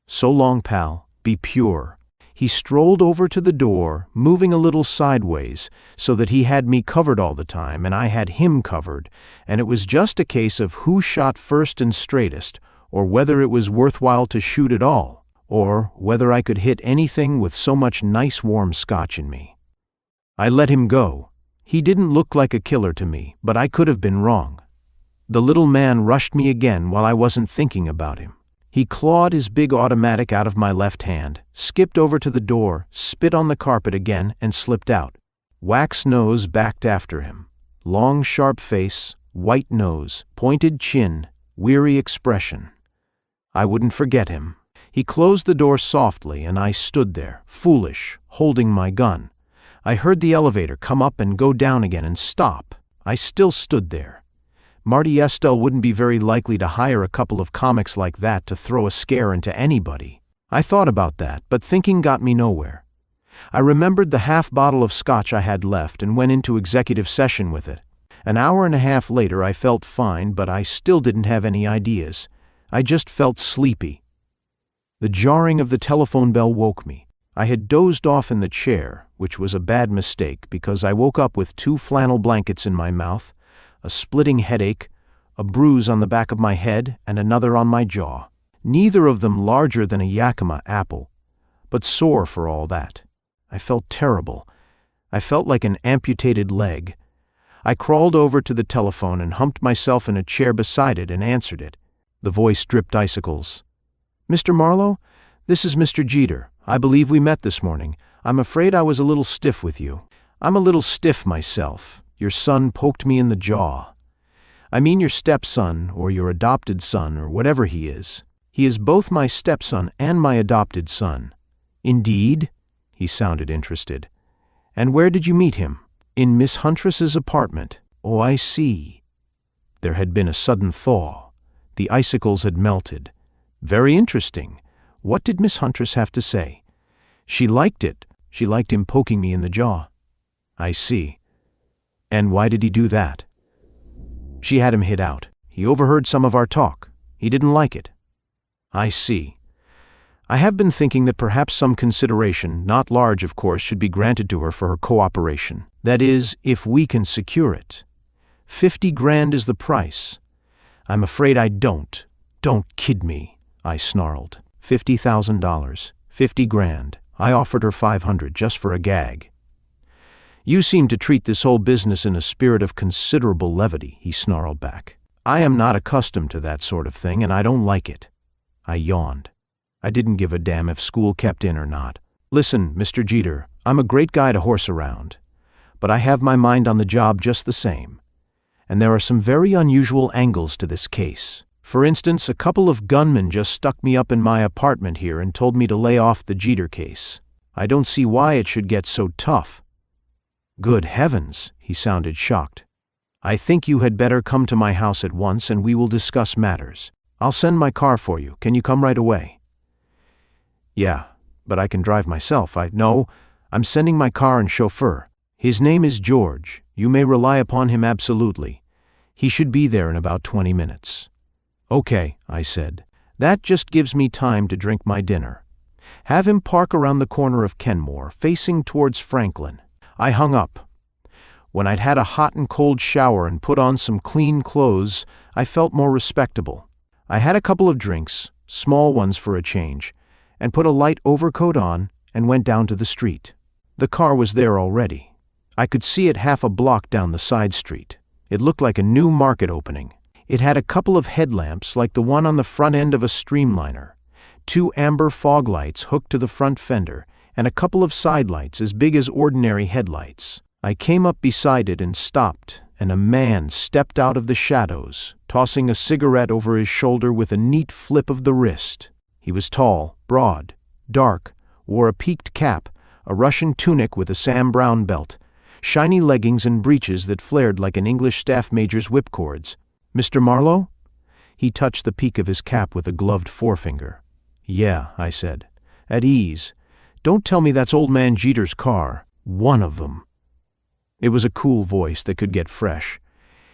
"So long, pal. Be pure." He strolled over to the door, moving a little sideways, so that he had me covered all the time and I had him covered, and it was just a case of who shot first and straightest, or whether it was worthwhile to shoot at all, or whether I could hit anything with so much nice warm scotch in me. I let him go. He didn't look like a killer to me, but I could have been wrong. The little man rushed me again while I wasn't thinking about him. He clawed his big automatic out of my left hand, skipped over to the door, spit on the carpet again, and slipped out. Waxnose backed after him. Long, sharp face, white nose, pointed chin, weary expression. I wouldn't forget him. He closed the door softly, and I stood there, foolish, holding my gun. I heard the elevator come up and go down again and stop. I still stood there. Marty Estelle wouldn't be very likely to hire a couple of comics like that to throw a scare into anybody. I thought about that, but thinking got me nowhere. I remembered the half bottle of scotch I had left and went into executive session with it. An hour and a half later I felt fine, but I still didn't have any ideas. I just felt sleepy. The jarring of the telephone bell woke me. I had dozed off in the chair, which was a bad mistake because I woke up with 2 flannel blankets in my mouth, a splitting headache, a bruise on the back of my head, and another on my jaw. Neither of them larger than a Yakima apple, but sore for all that. I felt terrible. I felt like an amputated leg. I crawled over to the telephone and humped myself in a chair beside it and answered it. The voice dripped icicles. "Mr. Marlowe, this is Mr. Jeter. I believe we met this morning. I'm afraid I was a little stiff with you." "I'm a little stiff myself. Your son poked me in the jaw." "I mean your stepson, or your adopted son, or whatever he is. He is both my stepson and my adopted son." "Indeed?" He sounded interested. "And where did you meet him?" "In Miss Huntress's apartment." "Oh, I see." There had been a sudden thaw. The icicles had melted. "Very interesting. What did Miss Huntress have to say?" "She liked it. She liked him poking me in the jaw." "I see. And why did he do that?" "She had him hid out. He overheard some of our talk. He didn't like it." "I see. I have been thinking that perhaps some consideration, not large of course, should be granted to her for her cooperation. That is, if we can secure it. 50 grand is the price." "I'm afraid I don't." "Don't kid me," I snarled. $50,000. 50 grand. I offered her 500 just for a gag. "You seem to treat this whole business in a spirit of considerable levity," he snarled back. "I am not accustomed to that sort of thing, and I don't like it." I yawned. I didn't give a damn if school kept in or not. "Listen, Mr. Jeter, I'm a great guy to horse around, but I have my mind on the job just the same. And there are some very unusual angles to this case. For instance, a couple of gunmen just stuck me up in my apartment here and told me to lay off the Jeter case. I don't see why it should get so tough." "Good heavens," he sounded shocked. "I think you had better come to my house at once and we will discuss matters. I'll send my car for you. Can you come right away?" "Yeah, but I can drive myself. No, I'm sending my car and chauffeur. His name is George. You may rely upon him absolutely. He should be there in about 20 minutes. "Okay," I said. "That just gives me time to drink my dinner. Have him park around the corner of Kenmore, facing towards Franklin." I hung up. When I'd had a hot and cold shower and put on some clean clothes, I felt more respectable. I had a couple of drinks, small ones for a change, and put a light overcoat on and went down to the street. The car was there already. I could see it half a block down the side street. It looked like a new market opening. It had a couple of headlamps like the one on the front end of a streamliner, 2 amber fog lights hooked to the front fender, and a couple of side lights as big as ordinary headlights. I came up beside it and stopped, and a man stepped out of the shadows, tossing a cigarette over his shoulder with a neat flip of the wrist. He was tall, broad, dark, wore a peaked cap, a Russian tunic with a Sam Browne belt, shiny leggings and breeches that flared like an English staff major's whipcords. "Mr. Marlowe?" He touched the peak of his cap with a gloved forefinger. "Yeah," I said. "At ease. Don't tell me that's old man Jeter's car. One of them." It was a cool voice that could get fresh.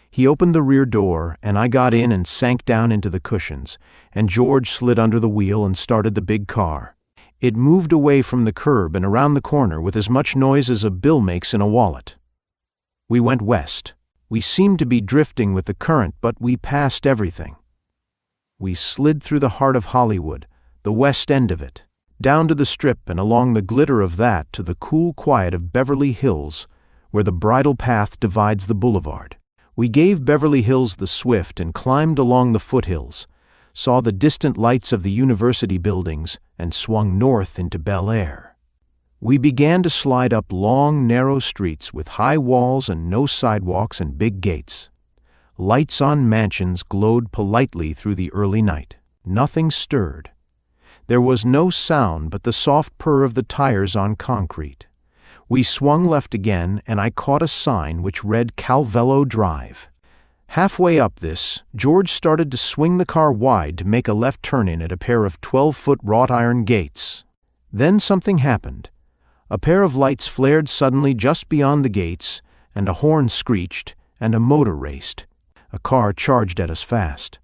He opened the rear door, and I got in and sank down into the cushions, and George slid under the wheel and started the big car. It moved away from the curb and around the corner with as much noise as a bill makes in a wallet. We went west. We seemed to be drifting with the current, but we passed everything. We slid through the heart of Hollywood, the west end of it, down to the Strip and along the glitter of that to the cool quiet of Beverly Hills, where the bridle path divides the boulevard. We gave Beverly Hills the swift and climbed along the foothills, saw the distant lights of the university buildings, and swung north into Bel Air. We began to slide up long, narrow streets with high walls and no sidewalks and big gates. Lights on mansions glowed politely through the early night. Nothing stirred. There was no sound but the soft purr of the tires on concrete. We swung left again, and I caught a sign which read Calvello Drive. Halfway up this, George started to swing the car wide to make a left turn in at a pair of 12-foot wrought iron gates. Then something happened. A pair of lights flared suddenly just beyond the gates, and a horn screeched, and a motor raced. A car charged at us fast.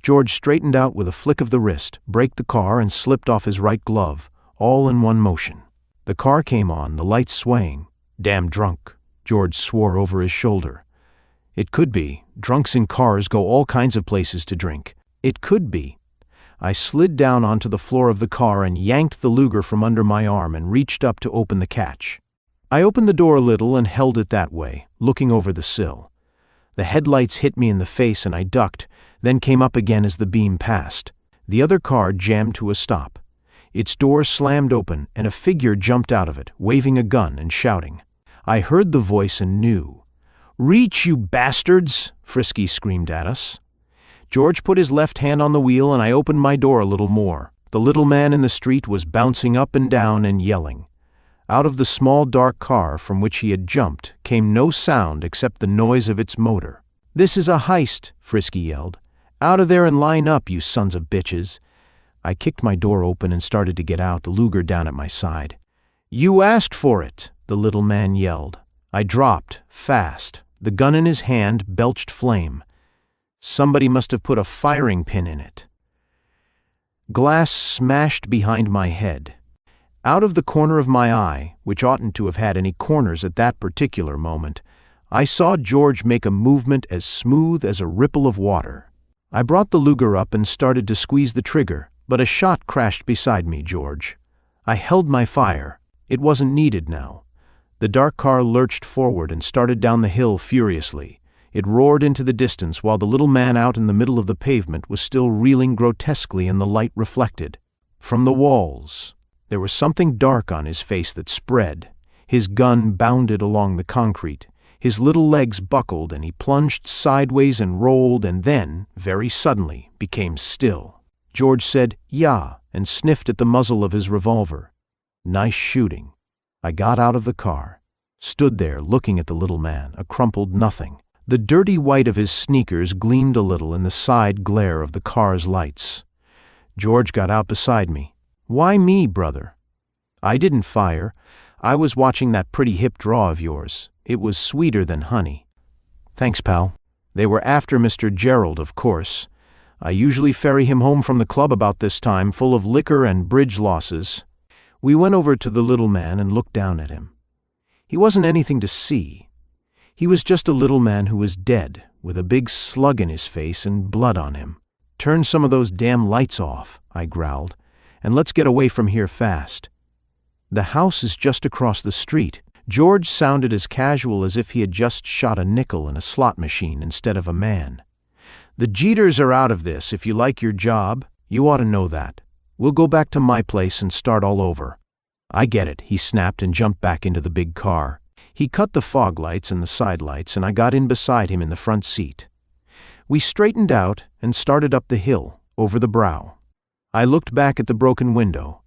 George straightened out with a flick of the wrist, braked the car, and slipped off his right glove, all in one motion. The car came on, the lights swaying. "Damn drunk," George swore over his shoulder. It could be. Drunks in cars go all kinds of places to drink. It could be. I slid down onto the floor of the car and yanked the Luger from under my arm and reached up to open the catch. I opened the door a little and held it that way, looking over the sill. The headlights hit me in the face and I ducked, then came up again as the beam passed. The other car jammed to a stop. Its door slammed open and a figure jumped out of it, waving a gun and shouting. I heard the voice and knew. "Reach, you bastards!" Frisky screamed at us. George put his left hand on the wheel and I opened my door a little more. The little man in the street was bouncing up and down and yelling. Out of the small dark car from which he had jumped came no sound except the noise of its motor. "This is a heist," Frisky yelled. "Out of there and line up, you sons of bitches." I kicked my door open and started to get out, the Luger down at my side. "You asked for it," the little man yelled. I dropped, fast. The gun in his hand belched flame. Somebody must have put a firing pin in it. Glass smashed behind my head. Out of the corner of my eye, which oughtn't to have had any corners at that particular moment, I saw George make a movement as smooth as a ripple of water. I brought the Luger up and started to squeeze the trigger, but a shot crashed beside me, George. I held my fire. It wasn't needed now. The dark car lurched forward and started down the hill furiously. It roared into the distance while the little man out in the middle of the pavement was still reeling grotesquely in the light reflected. From the walls, there was something dark on his face that spread. His gun bounded along the concrete. His little legs buckled and he plunged sideways and rolled and then, very suddenly, became still. George said, "Yeah," and sniffed at the muzzle of his revolver. Nice shooting. I got out of the car, stood there looking at the little man, a crumpled nothing. The dirty white of his sneakers gleamed a little in the side glare of the car's lights. George got out beside me. "Why me, brother?" "I didn't fire. I was watching that pretty hip draw of yours. It was sweeter than honey." "Thanks, pal." "They were after Mr. Gerald, of course. I usually ferry him home from the club about this time, full of liquor and bridge losses." We went over to the little man and looked down at him. He wasn't anything to see. He was just a little man who was dead, with a big slug in his face and blood on him. "Turn some of those damn lights off," I growled, "and let's get away from here fast." "The house is just across the street." George sounded as casual as if he had just shot a nickel in a slot machine instead of a man. "The Jeters are out of this. If you like your job, you ought to know that. We'll go back to my place and start all over." "I get it," he snapped and jumped back into the big car. He cut the fog lights and the side lights, and I got in beside him in the front seat. We straightened out and started up the hill, over the brow. I looked back at the broken window.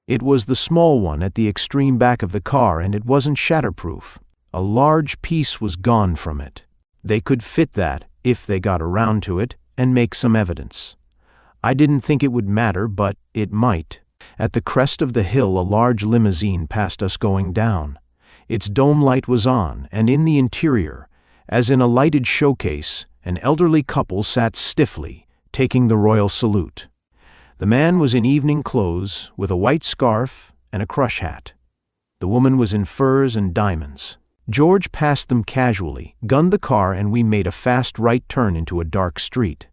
It was the small one at the extreme back of the car, and it wasn't shatterproof. A large piece was gone from it. They could fit that, if they got around to it, and make some evidence. I didn't think it would matter, but it might. At the crest of the hill, a large limousine passed us going down. Its dome light was on, and in the interior, as in a lighted showcase, an elderly couple sat stiffly, taking the royal salute. The man was in evening clothes, with a white scarf and a crush hat. The woman was in furs and diamonds. George passed them casually, gunned the car, and we made a fast right turn into a dark street.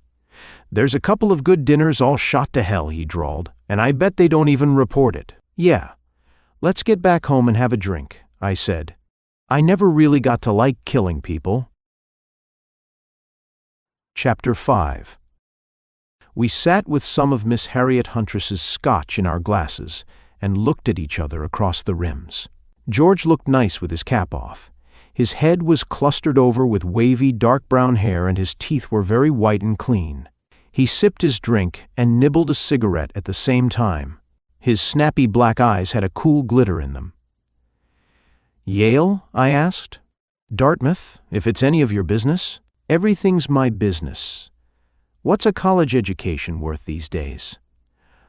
"There's a couple of good dinners all shot to hell," he drawled, "and I bet they don't even report it." "Yeah. Let's get back home and have a drink," I said. I never really got to like killing people. Chapter 5. We sat with some of Miss Harriet Huntress's scotch in our glasses and looked at each other across the rims. George looked nice with his cap off. His head was clustered over with wavy dark brown hair and his teeth were very white and clean. He sipped his drink and nibbled a cigarette at the same time. His snappy black eyes had a cool glitter in them. "Yale?" I asked. "Dartmouth, if it's any of your business." "Everything's my business. What's a college education worth these days?"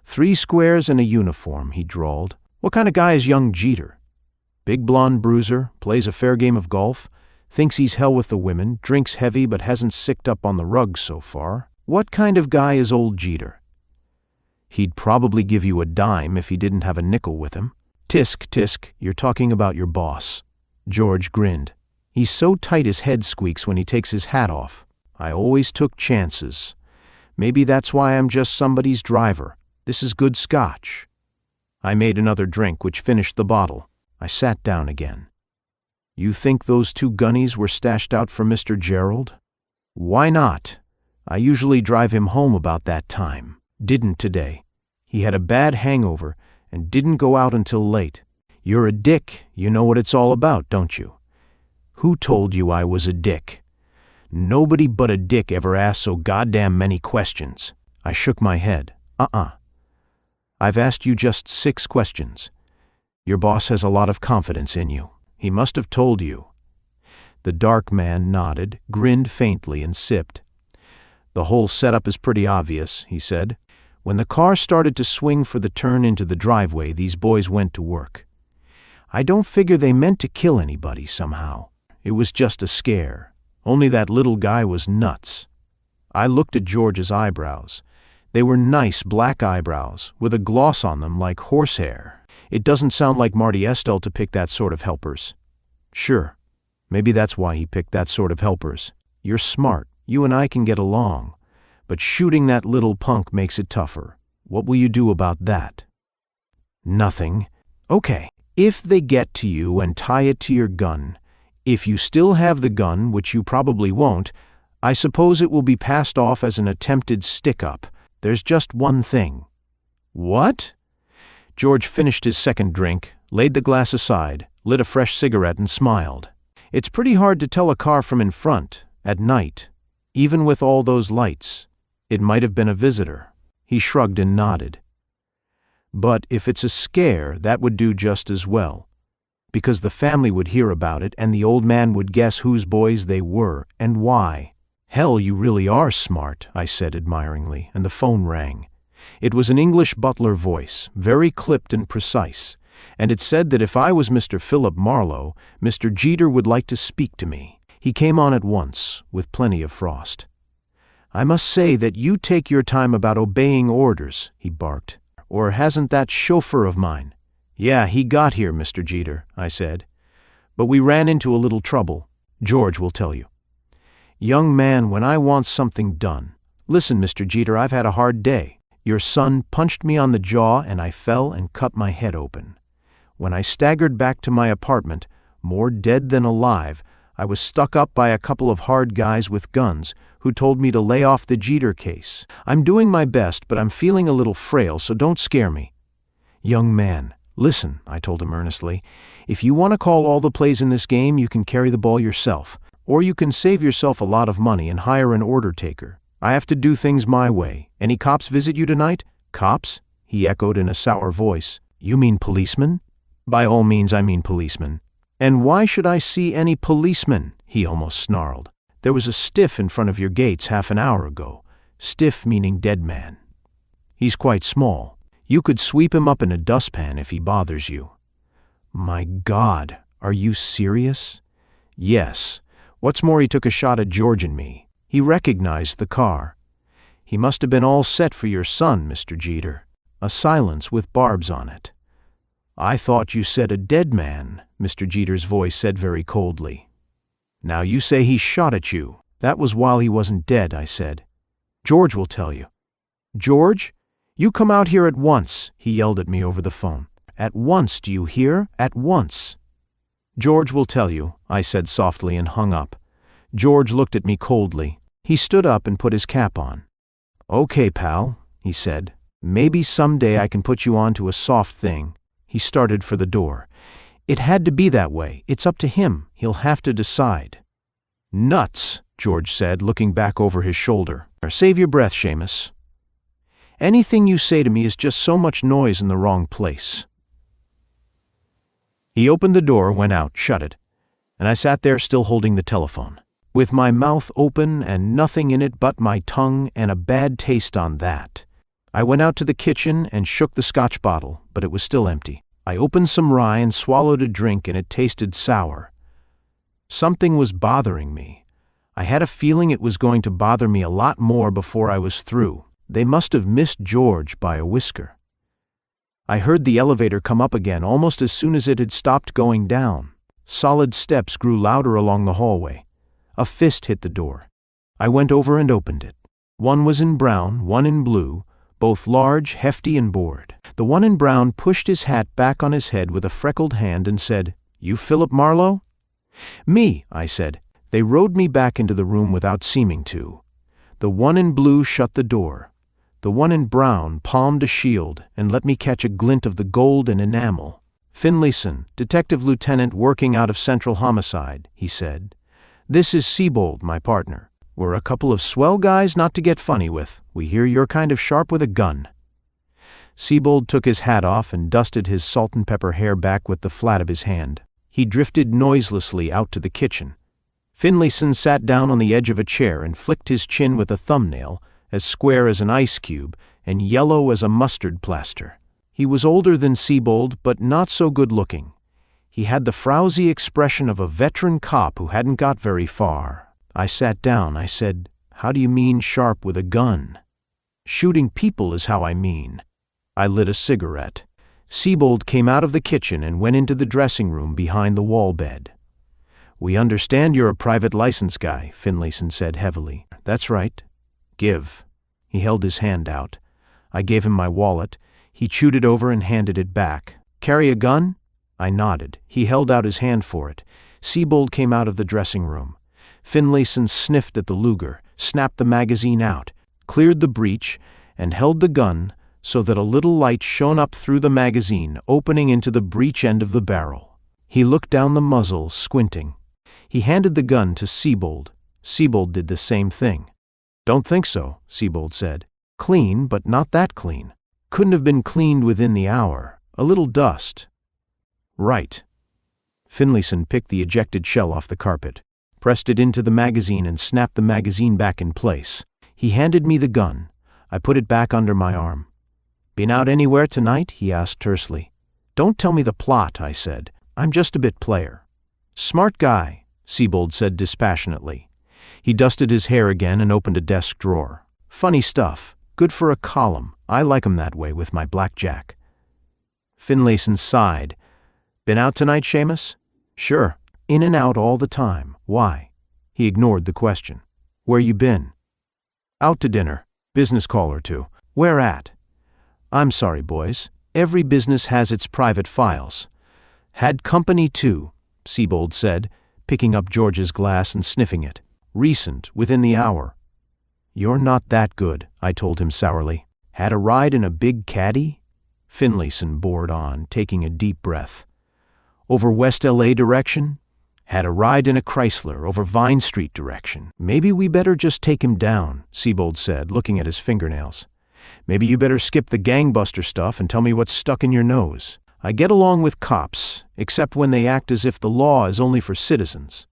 "3 squares and a uniform," he drawled. "What kind of guy is young Jeter?" "Big blonde bruiser, plays a fair game of golf, thinks he's hell with the women, drinks heavy but hasn't sicked up on the rug so far." "What kind of guy is old Jeter?" "He'd probably give you a dime if he didn't have a nickel with him." "Tisk, tisk, you're talking about your boss." George grinned. "He's so tight his head squeaks when he takes his hat off. I always took chances. Maybe that's why I'm just somebody's driver. This is good scotch." I made another drink, which finished the bottle. I sat down again. "You think those 2 gunnies were stashed out for Mr. Gerald?" "Why not? I usually drive him home about that time. Didn't today. He had a bad hangover and didn't go out until late." "You're a dick. You know what it's all about, don't you?" "Who told you I was a dick?" "Nobody but a dick ever asks so goddamn many questions." I shook my head. I've asked you just 6 questions. Your boss has a lot of confidence in you. He must have told you." The dark man nodded, grinned faintly, and sipped. "The whole setup is pretty obvious," he said. "When the car started to swing for the turn into the driveway, these boys went to work. I don't figure they meant to kill anybody somehow. It was just a scare. Only that little guy was nuts." I looked at George's eyebrows. They were nice black eyebrows, with a gloss on them like horsehair. "It doesn't sound like Marty Estelle to pick that sort of helpers." "Sure. Maybe that's why he picked that sort of helpers. You're smart. You and I can get along. But shooting that little punk makes it tougher. What will you do about that?" "Nothing." "Okay. If they get to you and tie it to your gun, if you still have the gun, which you probably won't, I suppose it will be passed off as an attempted stick-up. There's just one thing." "What?" George finished his second drink, laid the glass aside, lit a fresh cigarette, and smiled. "It's pretty hard to tell a car from in front, at night, even with all those lights. It might have been a visitor." He shrugged and nodded. "But if it's a scare, that would do just as well, because the family would hear about it and the old man would guess whose boys they were and why." "Hell, you really are smart," I said admiringly, and the phone rang. It was an English butler voice, very clipped and precise, and it said that if I was Mr. Philip Marlowe, Mr. Jeter would like to speak to me. He came on at once, with plenty of frost. "I must say that you take your time about obeying orders," he barked. "Or hasn't that chauffeur of mine?" "Yeah, he got here, Mr. Jeter," I said. "But we ran into a little trouble. George will tell you." "Young man, when I want something done. Listen, Mr. Jeter, I've had a hard day. Your son punched me on the jaw and I fell and cut my head open. When I staggered back to my apartment, more dead than alive, I was stuck up by a couple of hard guys with guns who told me to lay off the Jeter case. I'm doing my best, but I'm feeling a little frail, so don't scare me." "Young man, listen," I told him earnestly. "If you want to call all the plays in this game, you can carry the ball yourself. Or you can save yourself a lot of money and hire an order taker. I have to do things my way. Any cops visit you tonight?" "Cops?" he echoed in a sour voice. "You mean policemen?" "By all means, I mean policemen." "And why should I see any policemen?" he almost snarled. "There was a stiff in front of your gates half an hour ago. Stiff meaning dead man. He's quite small. You could sweep him up in a dustpan if he bothers you." "My God, are you serious?" "Yes. What's more, he took a shot at George and me. He recognized the car. He must have been all set for your son, Mr. Jeter. A silence with barbs on it." "I thought you said a dead man," Mr. Jeter's voice said very coldly. "Now you say he shot at you. That was while he wasn't dead," I said. "George will tell you." "George? You come out here at once," he yelled at me over the phone. "At once, do you hear? At once." "George will tell you," I said softly and hung up. George looked at me coldly. He stood up and put his cap on. "Okay, pal," he said. "Maybe someday I can put you on to a soft thing." He started for the door. "It had to be that way. It's up to him. He'll have to decide." "Nuts," George said, looking back over his shoulder. Save your breath, Seamus. Anything you say to me is just so much noise in the wrong place. He opened the door, went out, shut it, and I sat there still holding the telephone, with my mouth open and nothing in it but my tongue and a bad taste on that. I went out to the kitchen and shook the Scotch bottle, but it was still empty. I opened some rye and swallowed a drink, and it tasted sour. Something was bothering me. I had a feeling it was going to bother me a lot more before I was through. They must have missed George by a whisker. I heard the elevator come up again almost as soon as it had stopped going down. Solid steps grew louder along the hallway. A fist hit the door. I went over and opened it. One was in brown, one in blue, both large, hefty, and bored. The one in brown pushed his hat back on his head with a freckled hand and said, "You Philip Marlowe?" "Me," I said. They rode me back into the room without seeming to. The one in blue shut the door. The one in brown palmed a shield and let me catch a glint of the gold and enamel. "Finlayson, Detective Lieutenant working out of Central Homicide," he said. "This is Siebold, my partner. We're a couple of swell guys not to get funny with. We hear you're kind of sharp with a gun." Siebold took his hat off and dusted his salt and pepper hair back with the flat of his hand. He drifted noiselessly out to the kitchen. Finlayson sat down on the edge of a chair and flicked his chin with a thumbnail, as square as an ice cube and yellow as a mustard plaster. He was older than Siebold, but not so good-looking. He had the frowsy expression of a veteran cop who hadn't got very far. I sat down. I said, "How do you mean sharp with a gun?" "Shooting people is how I mean." I lit a cigarette. Siebold came out of the kitchen and went into the dressing room behind the wall bed. "We understand you're a private license guy," Finlayson said heavily. "That's right. Give." He held his hand out. I gave him my wallet. He chewed it over and handed it back. "Carry a gun?" I nodded. He held out his hand for it. Siebold came out of the dressing room. Finlayson sniffed at the Luger, snapped the magazine out, cleared the breech, and held the gun so that a little light shone up through the magazine, opening into the breech end of the barrel. He looked down the muzzle, squinting. He handed the gun to Siebold. Siebold did the same thing. "Don't think so," Siebold said. "Clean, but not that clean. Couldn't have been cleaned within the hour. A little dust." "Right." Finlayson picked the ejected shell off the carpet, pressed it into the magazine and snapped the magazine back in place. He handed me the gun. I put it back under my arm. "Been out anywhere tonight?" he asked tersely. "Don't tell me the plot," I said. "I'm just a bit player." "Smart guy," Siebold said dispassionately. He dusted his hair again and opened a desk drawer. "Funny stuff. Good for a column. I like 'em that way with my blackjack." Finlayson sighed. "Been out tonight, Seamus?" "Sure. In and out all the time. Why?" He ignored the question. "Where you been?" "Out to dinner. Business call or two." "Where at?" "I'm sorry, boys. Every business has its private files." "Had company too," Siebold said, picking up George's glass and sniffing it. "Recent, within the hour." "You're not that good," I told him sourly. "Had a ride in a big caddy?" Finlayson bored on, taking a deep breath. "Over West L.A. direction?" "Had a ride in a Chrysler over Vine Street direction." "Maybe we better just take him down," Siebold said, looking at his fingernails. "Maybe you better skip the gangbuster stuff and tell me what's stuck in your nose. I get along with cops, except when they act as if the law is only for citizens."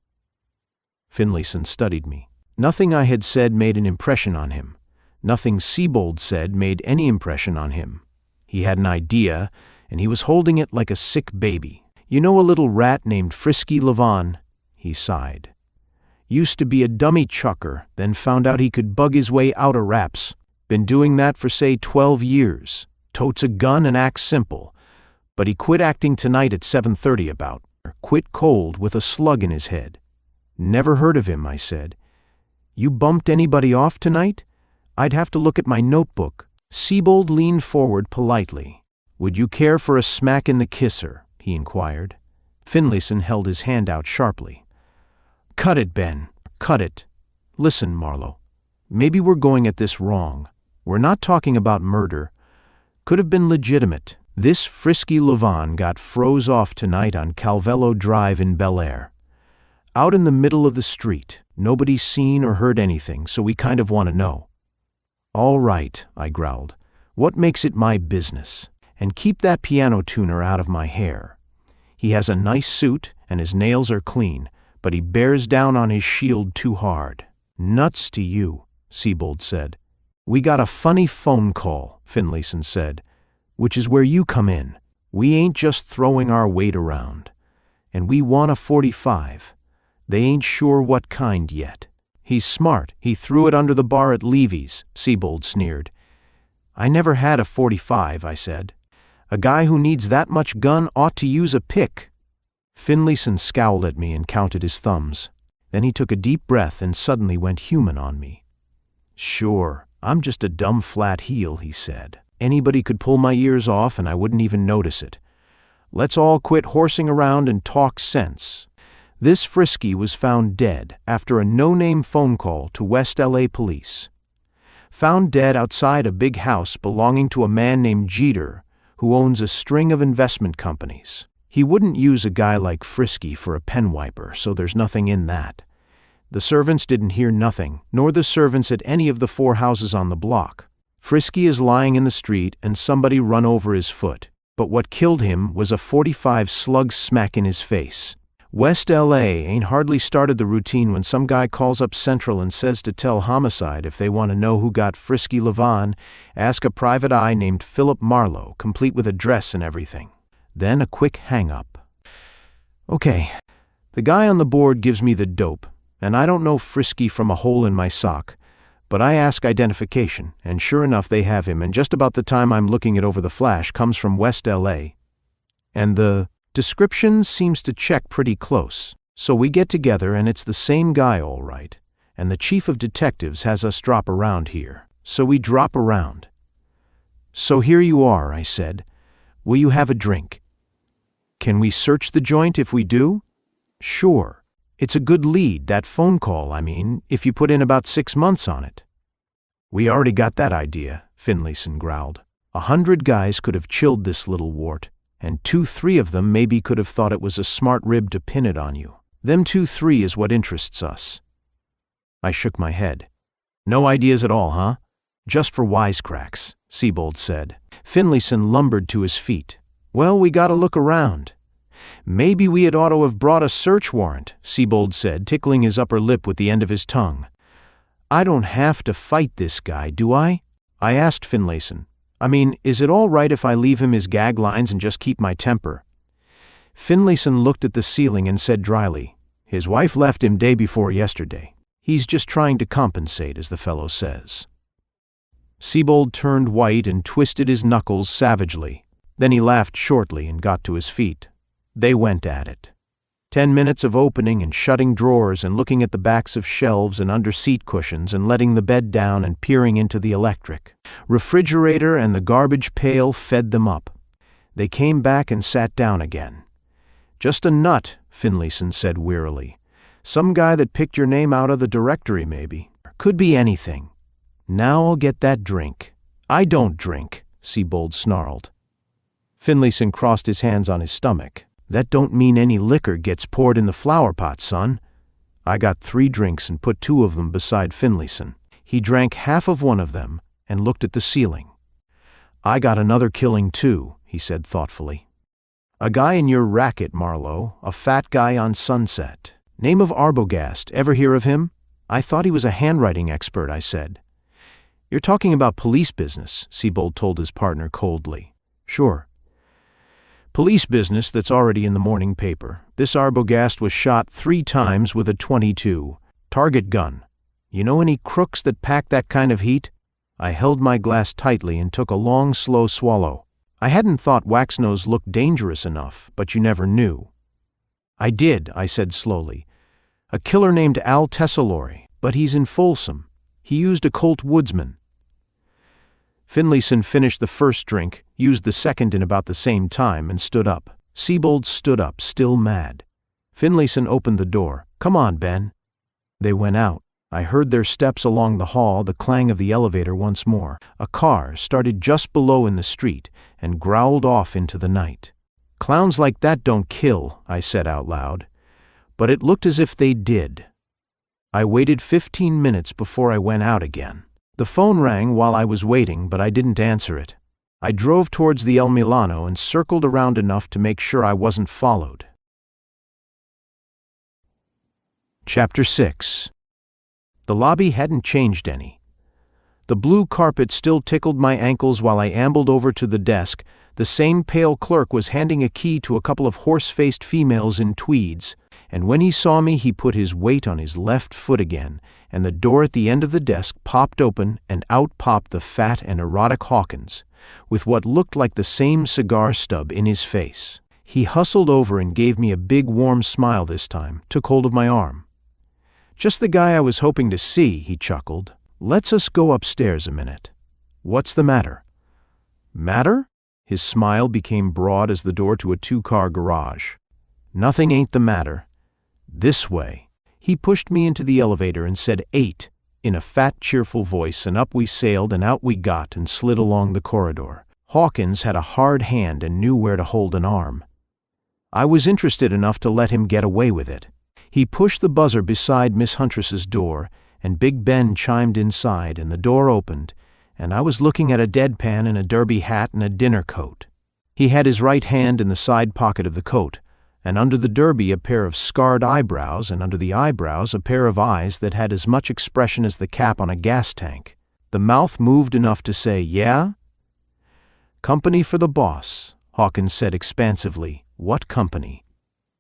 Finlayson studied me. Nothing I had said made an impression on him. Nothing Siebold said made any impression on him. He had an idea, and he was holding it like a sick baby. "You know a little rat named Frisky Levon?" He sighed. "Used to be a dummy chucker, then found out he could bug his way out of raps. Been doing that for, say, 12 years. Totes a gun and acts simple. But he quit acting tonight at 7:30 about. Quit cold with a slug in his head." "Never heard of him," I said. "You bumped anybody off tonight?" "I'd have to look at my notebook." Siebold leaned forward politely. "Would you care for a smack in the kisser?" he inquired. Finlayson held his hand out sharply. "Cut it, Ben. Cut it. Listen, Marlowe. Maybe we're going at this wrong. We're not talking about murder. Could have been legitimate. This Frisky Levon got froze off tonight on Calvello Drive in Bel Air. Out in the middle of the street. Nobody's seen or heard anything, so we kind of want to know." "All right," I growled. "What makes it my business? And keep that piano tuner out of my hair. He has a nice suit and his nails are clean, but he bears down on his shield too hard." "Nuts to you," Siebold said. "We got a funny phone call," Finlayson said, "which is where you come in. We ain't just throwing our weight around. And we want a .45. They ain't sure what kind yet." "He's smart. He threw it under the bar at Levy's," Siebold sneered. "I never had a .45, I said. "A guy who needs that much gun ought to use a pick." Finlayson scowled at me and counted his thumbs. Then he took a deep breath and suddenly went human on me. "Sure, I'm just a dumb flat heel," he said. "Anybody could pull my ears off and I wouldn't even notice it. Let's all quit horsing around and talk sense. This Frisky was found dead after a no-name phone call to West LA police. Found dead outside a big house belonging to a man named Jeter, who owns a string of investment companies. He wouldn't use a guy like Frisky for a pen wiper, so there's nothing in that. The servants didn't hear nothing, nor the servants at any of the 4 houses on the block. Frisky is lying in the street and somebody run over his foot, but what killed him was a .45 slug smack in his face. West LA ain't hardly started the routine when some guy calls up Central and says to tell Homicide if they want to know who got Frisky Levon, ask a private eye named Philip Marlowe, complete with address and everything. Then a quick hang-up. Okay, the guy on the board gives me the dope, and I don't know Frisky from a hole in my sock, but I ask identification, and sure enough they have him, and just about the time I'm looking it over the flash comes from West LA. And the description seems to check pretty close. So we get together and it's the same guy all right, and the chief of detectives has us drop around here. So we drop around. "So here you are," I said. "Will you have a drink?" "Can we search the joint if we do?" "Sure. It's a good lead, that phone call, I mean, if you put in about 6 months on it." "We already got that idea," Finlayson growled. 100 guys could have chilled this little wart, and 2-3 of them maybe could have thought it was a smart rib to pin it on you. Them 2-3 is what interests us." I shook my head. "No ideas at all, huh?" "Just for wisecracks," Siebold said. Finlayson lumbered to his feet. "Well, we gotta look around." "Maybe we had ought to have brought a search warrant," Siebold said, tickling his upper lip with the end of his tongue. "I don't have to fight this guy, do I?" I asked Finlayson. "I mean, is it all right if I leave him his gag lines and just keep my temper?" Finlayson looked at the ceiling and said dryly, "His wife left him day before yesterday. He's just trying to compensate, as the fellow says." Siebold turned white and twisted his knuckles savagely. Then he laughed shortly and got to his feet. They went at it. 10 minutes of opening and shutting drawers and looking at the backs of shelves and under seat cushions and letting the bed down and peering into the electric. Refrigerator and the garbage pail fed them up. They came back and sat down again. "Just a nut," Finlayson said wearily. "Some guy that picked your name out of the directory, maybe. Could be anything. Now I'll get that drink." "I don't drink," Siebold snarled. Finlayson crossed his hands on his stomach. "That don't mean any liquor gets poured in the flower pot, son." I got 3 drinks and put 2 of them beside Finlayson. He drank half of one of them and looked at the ceiling. "I got another killing too," he said thoughtfully. "A guy in your racket, Marlowe, a fat guy on Sunset. Name of Arbogast, ever hear of him?" "I thought he was a handwriting expert," I said. "You're talking about police business," Siebold told his partner coldly. "Sure. Police business that's already in the morning paper. This Arbogast was shot 3 times with a .22 target gun. You know any crooks that pack that kind of heat?" I held my glass tightly and took a long, slow swallow. I hadn't thought Waxnose looked dangerous enough, but you never knew. "I did," I said slowly. "A killer named Al Tessalori, but he's in Folsom. He used a Colt Woodsman." Finlayson finished the first drink, used the second in about the same time, and stood up. Siebold stood up, still mad. Finlayson opened the door. "Come on, Ben." They went out. I heard their steps along the hall, the clang of the elevator once more. A car started just below in the street and growled off into the night. "Clowns like that don't kill," I said out loud. But it looked as if they did. I waited 15 minutes before I went out again. The phone rang while I was waiting, but I didn't answer it. I drove towards the El Milano and circled around enough to make sure I wasn't followed. Chapter 6. The lobby hadn't changed any. The blue carpet still tickled my ankles while I ambled over to the desk. The same pale clerk was handing a key to a couple of horse-faced females in tweeds, and when he saw me he put his weight on his left foot again, and the door at the end of the desk popped open and out popped the fat and erotic Hawkins, with what looked like the same cigar stub in his face. He hustled over and gave me a big warm smile this time, took hold of my arm. "Just the guy I was hoping to see," he chuckled. "Let's us go upstairs a minute." "What's the matter?" "Matter?" His smile became broad as the door to a 2-car garage. "Nothing ain't the matter. This way." He pushed me into the elevator and said 8 in a fat, cheerful voice, and up we sailed and out we got and slid along the corridor. Hawkins had a hard hand and knew where to hold an arm. I was interested enough to let him get away with it. He pushed the buzzer beside Miss Huntress's door, and Big Ben chimed inside, and the door opened, and I was looking at a deadpan in a derby hat and a dinner coat. He had his right hand in the side pocket of the coat, and under the derby a pair of scarred eyebrows, and under the eyebrows a pair of eyes that had as much expression as the cap on a gas tank. The mouth moved enough to say, "Yeah?" "Company for the boss," Hawkins said expansively. "What company?"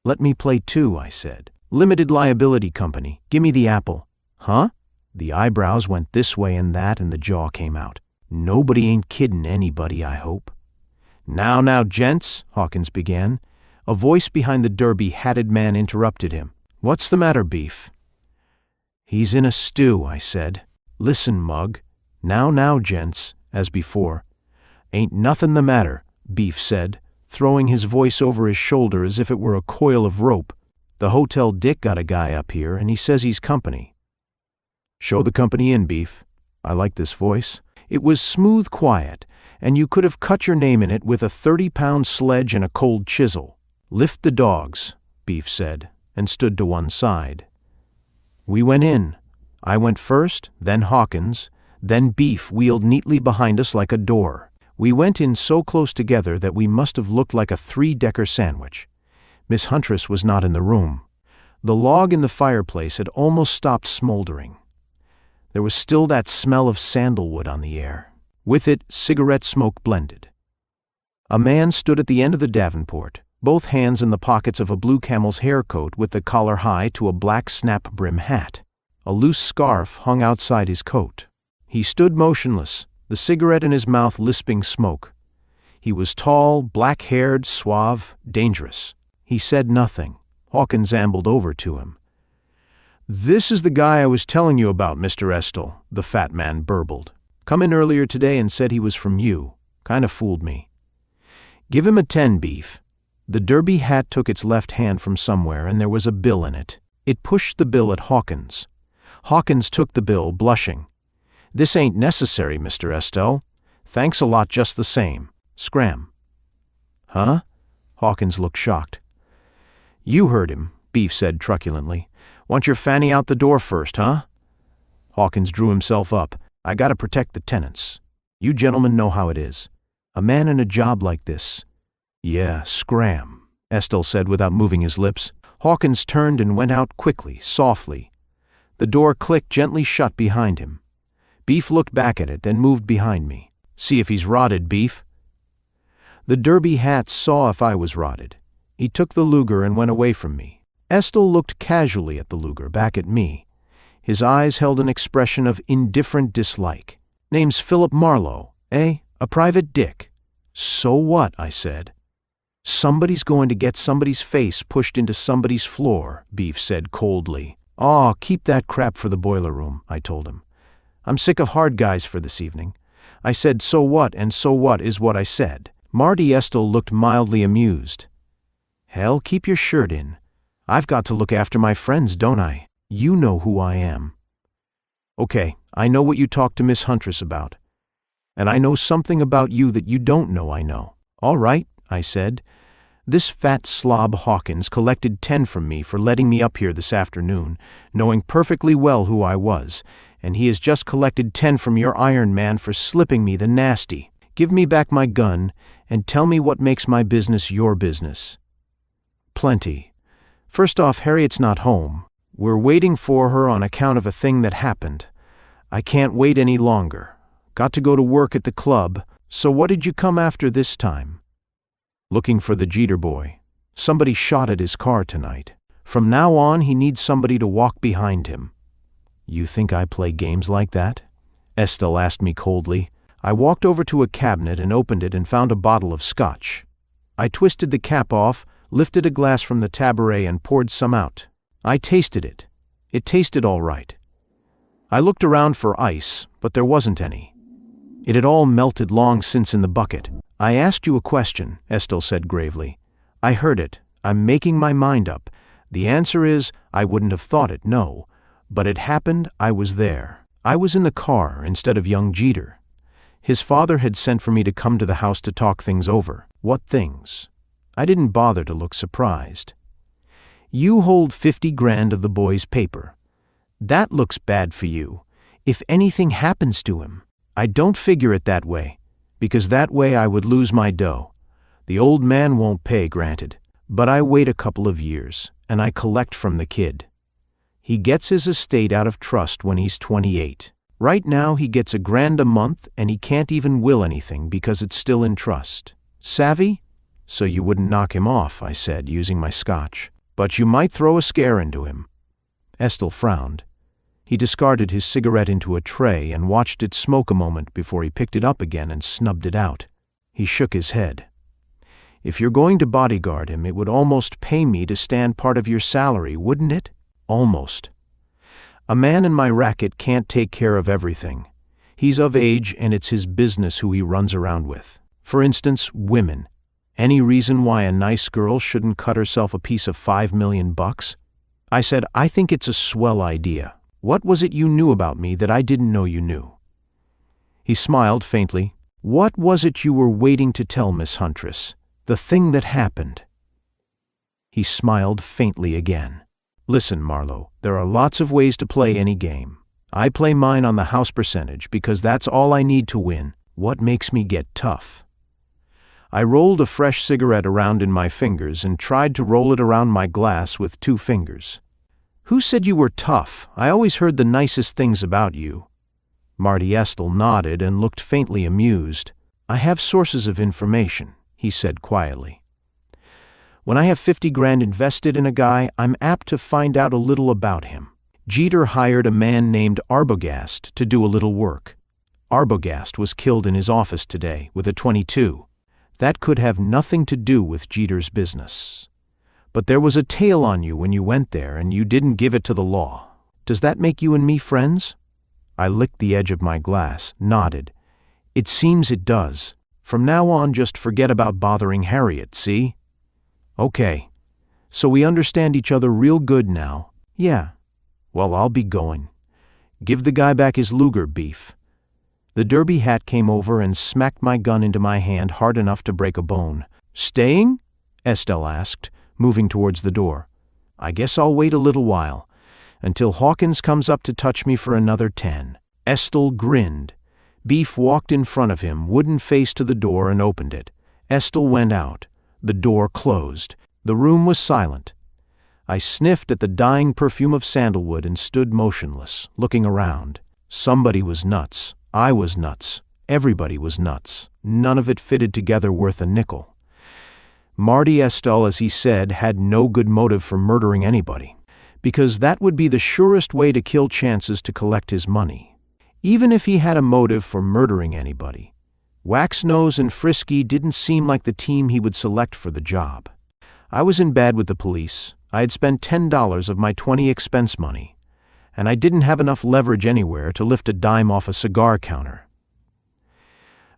"Let me play too," I said. "Limited liability company. Gimme the apple." "Huh?" The eyebrows went this way and that, and the jaw came out. "Nobody ain't kiddin' anybody, I hope." Now, gents," Hawkins began. A voice behind the derby-hatted man interrupted him. "What's the matter, Beef?" "He's in a stew," I said. "Listen, Mug. Now, gents," as before. "Ain't nothin' the matter," Beef said, throwing his voice over his shoulder as if it were a coil of rope. "The Hotel Dick got a guy up here, and he says he's company." "Show the company in, Beef." I liked this voice. It was smooth quiet, and you could have cut your name in it with a 30-pound sledge and a cold chisel. "Lift the dogs," Beef said, and stood to one side. We went in. I went first, then Hawkins, then Beef wheeled neatly behind us like a door. We went in so close together that we must have looked like a 3-decker sandwich. Miss Huntress was not in the room. The log in the fireplace had almost stopped smoldering. There was still that smell of sandalwood on the air. With it, cigarette smoke blended. A man stood at the end of the davenport, both hands in the pockets of a blue camel's hair coat with the collar high to a black snap-brim hat. A loose scarf hung outside his coat. He stood motionless, the cigarette in his mouth lisping smoke. He was tall, black-haired, suave, dangerous. He said nothing. Hawkins ambled over to him. "This is the guy I was telling you about, Mr. Estelle," the fat man burbled. "Come in earlier today and said he was from you. Kinda fooled me." "Give him a 10, Beef." The derby hat took its left hand from somewhere, and there was a bill in it. It pushed the bill at Hawkins. Hawkins took the bill, blushing. "This ain't necessary, Mr. Estelle. Thanks a lot just the same. Scram." "Huh?" Hawkins looked shocked. "You heard him," Beef said truculently. "Want your fanny out the door first, huh?" Hawkins drew himself up. "I gotta protect the tenants. You gentlemen know how it is. A man in a job like this—" "Yeah, scram," Estelle said without moving his lips. Hawkins turned and went out quickly, softly. The door clicked gently shut behind him. Beef looked back at it, then moved behind me. "See if he's rotted, Beef." The derby hat saw if I was rotted. He took the Luger and went away from me. Estelle looked casually at the Luger, back at me. His eyes held an expression of indifferent dislike. "Name's Philip Marlowe, eh? A private dick." "So what?" I said. "Somebody's going to get somebody's face pushed into somebody's floor," Beef said coldly. "Aw, keep that crap for the boiler room," I told him. "I'm sick of hard guys for this evening." I said so what, and so what is what I said. Marty Estelle looked mildly amused. "Hell, keep your shirt in. I've got to look after my friends, don't I? You know who I am." "Okay, I know what you talked to Miss Huntress about. And I know something about you that you don't know I know." "All right," I said. This fat slob Hawkins collected 10 from me for letting me up here this afternoon, knowing perfectly well who I was, and he has just collected 10 from your Iron Man for slipping me the nasty. Give me back my gun, and tell me what makes my business your business." "Plenty. First off, Harriet's not home. We're waiting for her on account of a thing that happened. I can't wait any longer. Got to go to work at the club, so what did you come after this time?" "Looking for the Jeter boy. Somebody shot at his car tonight. From now on, he needs somebody to walk behind him." "You think I play games like that?" Estelle asked me coldly. I walked over to a cabinet and opened it and found a bottle of scotch. I twisted the cap off, lifted a glass from the tabouret and poured some out. I tasted it. It tasted all right. I looked around for ice, but there wasn't any. It had all melted long since in the bucket. "I asked you a question," Estelle said gravely. "I heard it. I'm making my mind up. The answer is, I wouldn't have thought it, no. But it happened, I was there. I was in the car instead of young Jeter. His father had sent for me to come to the house to talk things over." "What things?" I didn't bother to look surprised. "You hold 50 grand of the boy's paper. That looks bad for you. If anything happens to him, I don't figure it that way, because that way I would lose my dough. The old man won't pay, granted, but I wait a couple of years, and I collect from the kid. He gets his estate out of trust when he's 28. Right now he gets $1 grand a month, and he can't even will anything because it's still in trust. Savvy? So you wouldn't knock him off," I said, using my scotch. "But you might throw a scare into him." Estelle frowned. He discarded his cigarette into a tray and watched it smoke a moment before he picked it up again and snubbed it out. He shook his head. "If you're going to bodyguard him, it would almost pay me to stand part of your salary, wouldn't it? Almost. A man in my racket can't take care of everything. He's of age, and it's his business who he runs around with. For instance, women. Any reason why a nice girl shouldn't cut herself a piece of $5 million? I said, "I think it's a swell idea. What was it you knew about me that I didn't know you knew?" He smiled faintly. "What was it you were waiting to tell Miss Huntress? The thing that happened?" He smiled faintly again. "Listen, Marlowe, there are lots of ways to play any game. I play mine on the house percentage because that's all I need to win. What makes me get tough?" I rolled a fresh cigarette around in my fingers and tried to roll it around my glass with 2 fingers. "Who said you were tough? I always heard the nicest things about you." Marty Estelle nodded and looked faintly amused. "I have sources of information," he said quietly. "When I have 50 grand invested in a guy, I'm apt to find out a little about him. Jeter hired a man named Arbogast to do a little work. Arbogast was killed in his office today with a .22. That could have nothing to do with Jeter's business. But there was a tail on you when you went there, and you didn't give it to the law. Does that make you and me friends?" I licked the edge of my glass, nodded. "It seems it does. From now on, just forget about bothering Harriet, see?" "Okay. So we understand each other real good now." "Yeah." "Well, I'll be going. Give the guy back his Luger beef." The derby hat came over and smacked my gun into my hand hard enough to break a bone. "Staying?" Estelle asked, moving towards the door. "I guess I'll wait a little while, until Hawkins comes up to touch me for another 10. Estelle grinned. Beef walked in front of him, wooden face to the door, and opened it. Estelle went out. The door closed. The room was silent. I sniffed at the dying perfume of sandalwood and stood motionless, looking around. Somebody was nuts. I was nuts. Everybody was nuts. None of it fitted together worth a nickel. Marty Estelle, as he said, had no good motive for murdering anybody, because that would be the surest way to kill chances to collect his money. Even if he had a motive for murdering anybody, Waxnose and Frisky didn't seem like the team he would select for the job. I was in bad with the police. I had spent $10 of my 20 expense money, and I didn't have enough leverage anywhere to lift a dime off a cigar counter.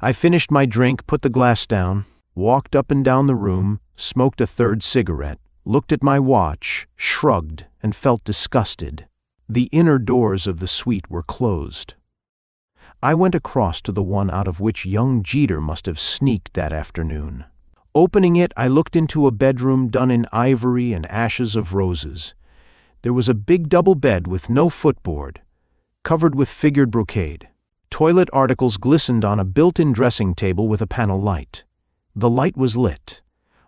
I finished my drink, put the glass down, walked up and down the room, smoked a 3rd cigarette, looked at my watch, shrugged, and felt disgusted. The inner doors of the suite were closed. I went across to the one out of which young Jeter must have sneaked that afternoon. Opening it, I looked into a bedroom done in ivory and ashes of roses. There was a big double bed with no footboard, covered with figured brocade. Toilet articles glistened on a built-in dressing table with a panel light. The light was lit.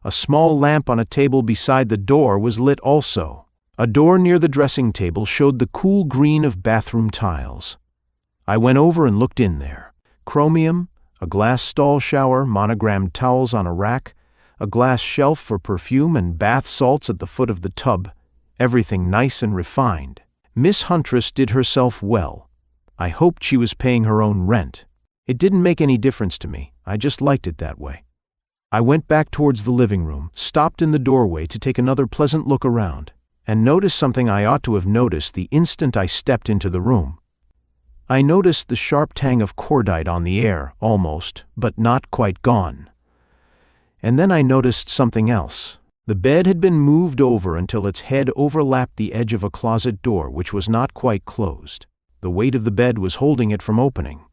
A small lamp on a table beside the door was lit also. A door near the dressing table showed the cool green of bathroom tiles. I went over and looked in there. Chromium, a glass stall shower, monogrammed towels on a rack, a glass shelf for perfume and bath salts at the foot of the tub, everything nice and refined. Miss Huntress did herself well. I hoped she was paying her own rent. It didn't make any difference to me. I just liked it that way. I went back towards the living room, stopped in the doorway to take another pleasant look around, and noticed something I ought to have noticed the instant I stepped into the room. I noticed the sharp tang of cordite on the air, almost, but not quite gone. And then I noticed something else. The bed had been moved over until its head overlapped the edge of a closet door which was not quite closed. The weight of the bed was holding it from opening.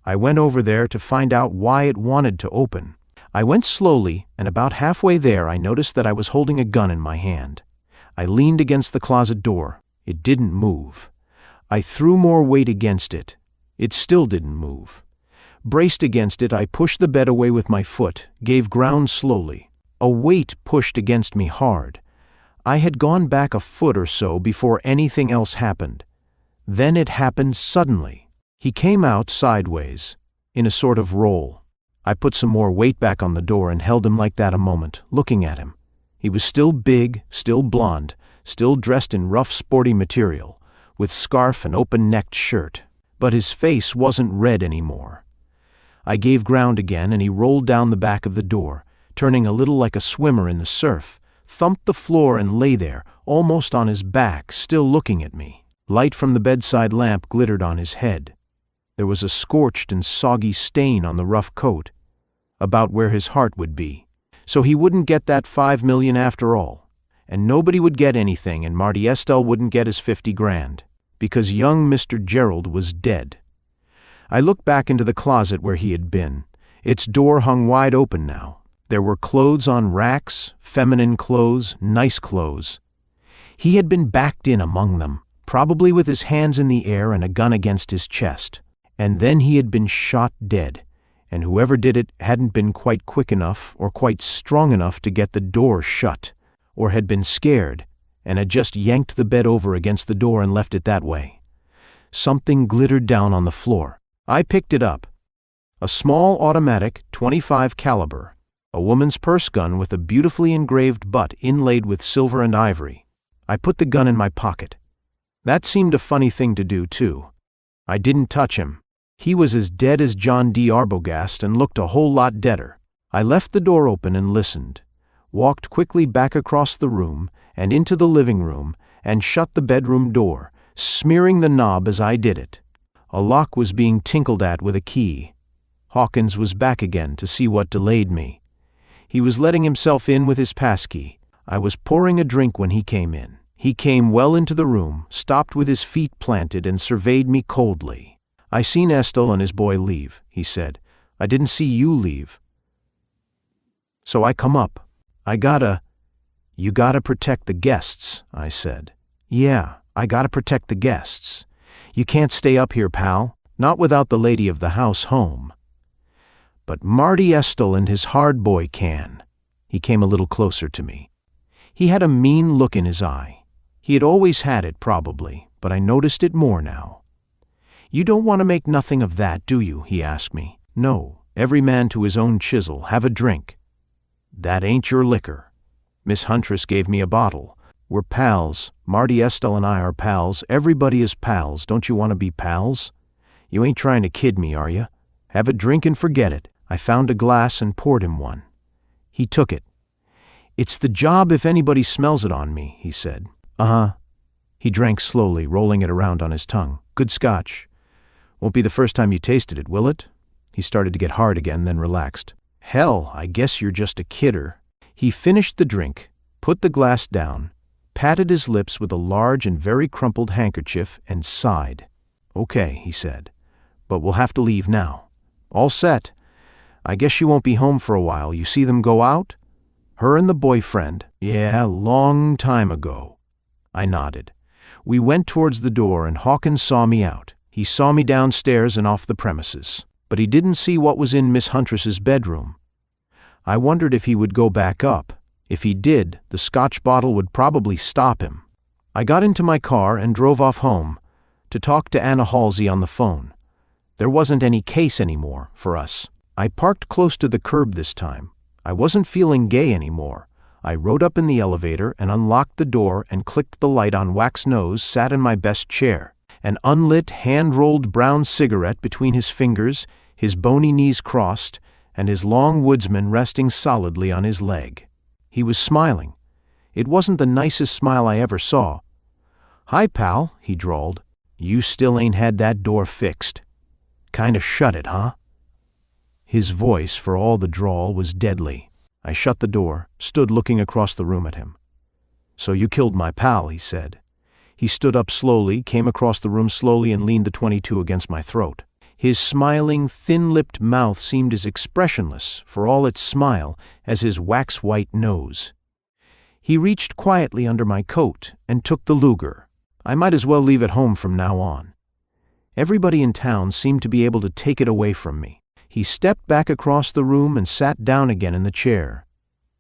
I went over there to find out why it wanted to open. I went slowly, and about halfway there I noticed that I was holding a gun in my hand. I leaned against the closet door. It didn't move. I threw more weight against it. It still didn't move. Braced against it, I pushed the bed away with my foot, gave ground slowly. A weight pushed against me hard. I had gone back a foot or so before anything else happened. Then it happened suddenly. He came out sideways, in a sort of roll. I put some more weight back on the door and held him like that a moment, looking at him. He was still big, still blond, still dressed in rough sporty material, with scarf and open-necked shirt. But his face wasn't red anymore. I gave ground again and he rolled down the back of the door, turning a little like a swimmer in the surf, thumped the floor and lay there, almost on his back, still looking at me. Light from the bedside lamp glittered on his head. There was a scorched and soggy stain on the rough coat, about where his heart would be. So he wouldn't get that $5 million after all, and nobody would get anything, and Marty Estelle wouldn't get his 50 grand, because young Mr. Gerald was dead. I looked back into the closet where he had been. Its door hung wide open now. There were clothes on racks, feminine clothes, nice clothes. He had been backed in among them, probably with his hands in the air and a gun against his chest. And then he had been shot dead, and whoever did it hadn't been quite quick enough or quite strong enough to get the door shut, or had been scared and had just yanked the bed over against the door and left it that way. Something glittered down on the floor. I picked it up. A small automatic .25 caliber, a woman's purse gun with a beautifully engraved butt inlaid with silver and ivory. I put the gun in my pocket. That seemed a funny thing to do, too. I didn't touch him. He was as dead as John D. Arbogast and looked a whole lot deader. I left the door open and listened, walked quickly back across the room and into the living room and shut the bedroom door, smearing the knob as I did it. A lock was being tinkled at with a key. Hawkins was back again to see what delayed me. He was letting himself in with his passkey. I was pouring a drink when he came in. He came well into the room, stopped with his feet planted, and surveyed me coldly. "I seen Estelle and his boy leave," he said. "I didn't see you leave. So I come up. You gotta protect the guests," I said. "Yeah, I gotta protect the guests. You can't stay up here, pal, not without the lady of the house home. But Marty Estelle and his hard boy can." He came a little closer to me. He had a mean look in his eye. He had always had it, probably, but I noticed it more now. "You don't want to make nothing of that, do you?" he asked me. "No, every man to his own chisel. Have a drink." "That ain't your liquor." Miss Huntress gave me a bottle. "We're pals. Marty Estelle and I are pals. Everybody is pals. Don't you want to be pals? You ain't trying to kid me, are you? Have a drink and forget it." I found a glass and poured him one. He took it. "It's the job if anybody smells it on me," he said. "Uh-huh." He drank slowly, rolling it around on his tongue. "Good scotch. Won't be the first time you tasted it, will it?" He started to get hard again, then relaxed. "Hell, I guess you're just a kidder." He finished the drink, put the glass down, patted his lips with a large and very crumpled handkerchief, and sighed. "Okay," he said, "but we'll have to leave now." "All set. I guess she won't be home for a while. You see them go out? Her and the boyfriend. Yeah, long time ago. I nodded. We went towards the door and Hawkins saw me out. He saw me downstairs and off the premises. But he didn't see what was in Miss Huntress's bedroom. I wondered if he would go back up. If he did, the Scotch bottle would probably stop him. I got into my car and drove off home to talk to Anna Halsey on the phone. There wasn't any case anymore for us. I parked close to the curb this time. I wasn't feeling gay anymore. I rode up in the elevator and unlocked the door and clicked the light on Wax Nose sat in my best chair, an unlit, hand-rolled brown cigarette between his fingers, his bony knees crossed, and his long woodsman resting solidly on his leg. He was smiling. It wasn't the nicest smile I ever saw. "Hi, pal," he drawled. "You still ain't had that door fixed. Kinda shut it, huh?" His voice, for all the drawl, was deadly. I shut the door, stood looking across the room at him. "So you killed my pal," he said. He stood up slowly, came across the room slowly and leaned the .22 against my throat. His smiling, thin-lipped mouth seemed as expressionless, for all its smile, as his wax-white nose. He reached quietly under my coat and took the Luger. I might as well leave it home from now on. Everybody in town seemed to be able to take it away from me. He stepped back across the room and sat down again in the chair.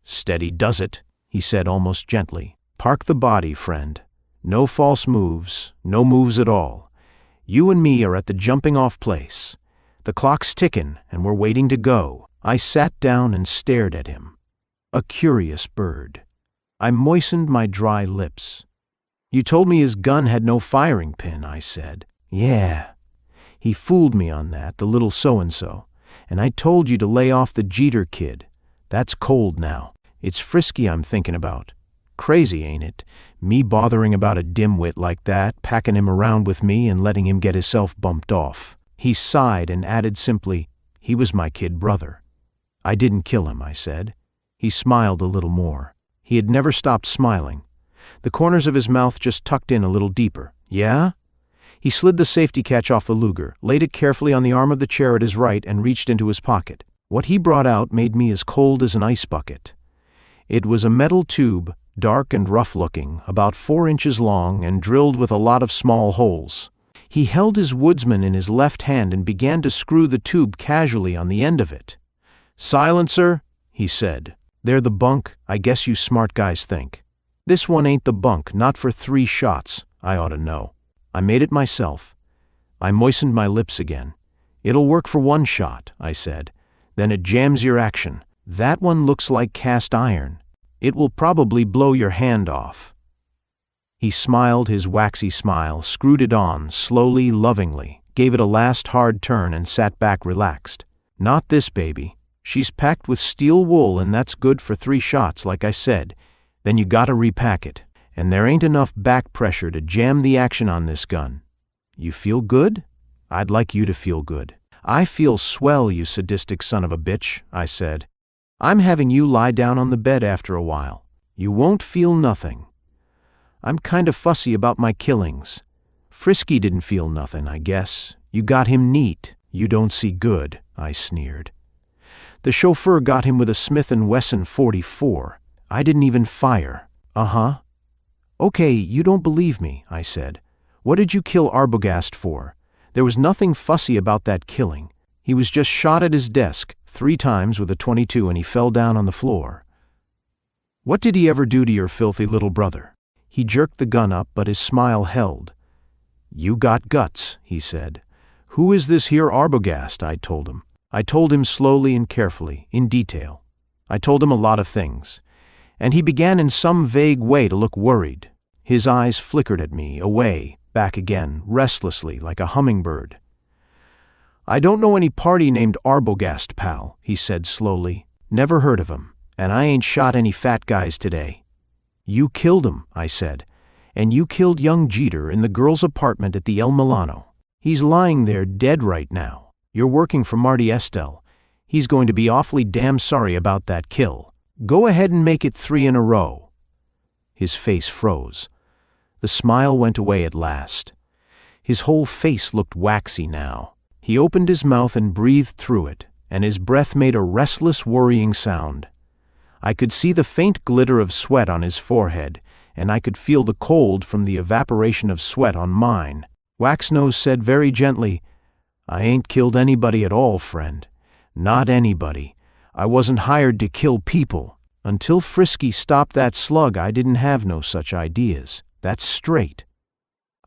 "Steady does it," he said almost gently. "Park the body, friend. No false moves, no moves at all. You and me are at the jumping-off place. The clock's ticking, and we're waiting to go." I sat down and stared at him. A curious bird. I moistened my dry lips. "You told me his gun had no firing pin," I said. "Yeah. He fooled me on that, the little so-and-so. And I told you to lay off the Jeter kid. That's cold now. It's Frisky I'm thinking about. Crazy, ain't it? Me bothering about a dimwit like that, packing him around with me and letting him get himself bumped off." He sighed and added simply, "He was my kid brother." "I didn't kill him," I said. He smiled a little more. He had never stopped smiling. The corners of his mouth just tucked in a little deeper. "Yeah?" He slid the safety catch off the Luger, laid it carefully on the arm of the chair at his right, and reached into his pocket. What he brought out made me as cold as an ice bucket. It was a metal tube, dark and rough-looking, about 4 inches long and drilled with a lot of small holes. He held his woodsman in his left hand and began to screw the tube casually on the end of it. "Silencer," he said. "They're the bunk, I guess you smart guys think. This one ain't the bunk, not for 3 shots, I ought to know. I made it myself." I moistened my lips again. "It'll work for 1 shot," I said. "Then it jams your action. That one looks like cast iron. It will probably blow your hand off." He smiled his waxy smile, screwed it on, slowly, lovingly, gave it a last hard turn and sat back relaxed. "Not this baby. She's packed with steel wool and that's good for 3 shots, like I said. Then you gotta repack it. And there ain't enough back pressure to jam the action on this gun. You feel good? I'd like you to feel good." "I feel swell, you sadistic son of a bitch," I said. "I'm having you lie down on the bed after a while. You won't feel nothing. I'm kind of fussy about my killings. Frisky didn't feel nothing, I guess. You got him neat. You don't see good," I sneered. "The chauffeur got him with a Smith & Wesson .44. I didn't even fire." "Uh-huh." "Okay, you don't believe me," I said. "What did you kill Arbogast for? There was nothing fussy about that killing. He was just shot at his desk 3 times with a .22 and he fell down on the floor." "What did he ever do to your filthy little brother?" He jerked the gun up, but his smile held. "You got guts," he said. "Who is this here Arbogast?" I told him. I told him slowly and carefully, in detail. I told him a lot of things. And he began in some vague way to look worried. His eyes flickered at me, away, back again, restlessly, like a hummingbird. "I don't know any party named Arbogast, pal," he said slowly. "Never heard of him, and I ain't shot any fat guys today." "You killed him," I said, "and you killed young Jeter in the girl's apartment at the El Milano. He's lying there dead right now. You're working for Marty Estelle. He's going to be awfully damn sorry about that kill. Go ahead and make it 3 in a row." His face froze. The smile went away at last. His whole face looked waxy now. He opened his mouth and breathed through it, and his breath made a restless, worrying sound. I could see the faint glitter of sweat on his forehead, and I could feel the cold from the evaporation of sweat on mine. Waxnose said very gently, "I ain't killed anybody at all, friend. Not anybody. I wasn't hired to kill people. Until Frisky stopped that slug, I didn't have no such ideas. That's straight."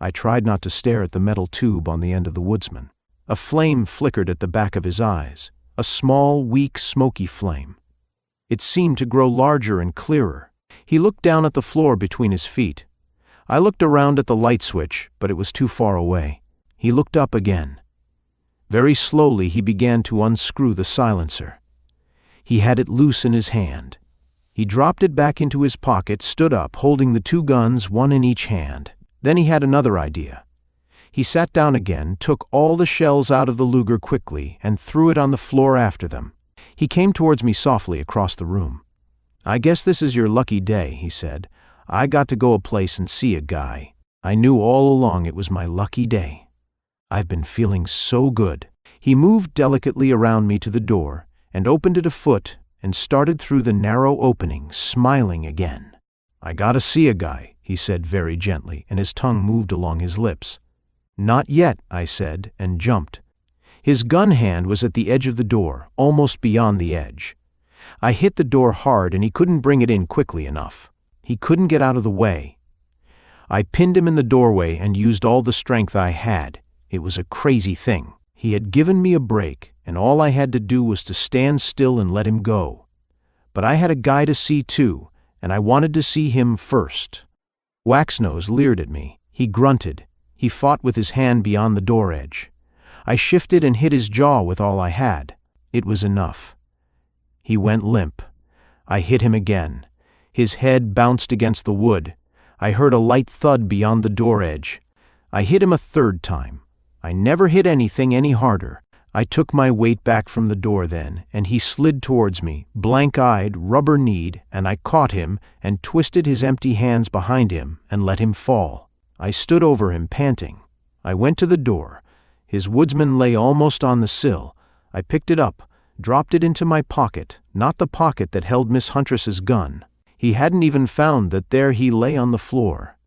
I tried not to stare at the metal tube on the end of the woodsman. A flame flickered at the back of his eyes, a small, weak, smoky flame. It seemed to grow larger and clearer. He looked down at the floor between his feet. I looked around at the light switch, but it was too far away. He looked up again. Very slowly he began to unscrew the silencer. He had it loose in his hand. He dropped it back into his pocket, stood up, holding the two guns, one in each hand. Then he had another idea. He sat down again, took all the shells out of the Luger quickly, and threw it on the floor after them. He came towards me softly across the room. "I guess this is your lucky day," he said. "I got to go a place and see a guy. I knew all along it was my lucky day. I've been feeling so good." He moved delicately around me to the door and opened it a foot and started through the narrow opening, smiling again. "I gotta see a guy," he said very gently, and his tongue moved along his lips. "Not yet," I said, and jumped. His gun hand was at the edge of the door, almost beyond the edge. I hit the door hard and he couldn't bring it in quickly enough. He couldn't get out of the way. I pinned him in the doorway and used all the strength I had. It was a crazy thing. He had given me a break, and all I had to do was to stand still and let him go. But I had a guy to see too, and I wanted to see him first. Waxnose leered at me. He grunted. He fought with his hand beyond the door edge. I shifted and hit his jaw with all I had. It was enough. He went limp. I hit him again. His head bounced against the wood. I heard a light thud beyond the door edge. I hit him a third time. I never hit anything any harder. I took my weight back from the door then, and he slid towards me, blank-eyed, rubber-kneed, and I caught him and twisted his empty hands behind him and let him fall. I stood over him, panting. I went to the door. His woodsman lay almost on the sill. I picked it up, dropped it into my pocket, not the pocket that held Miss Huntress's gun. He hadn't even found that there he lay on the floor.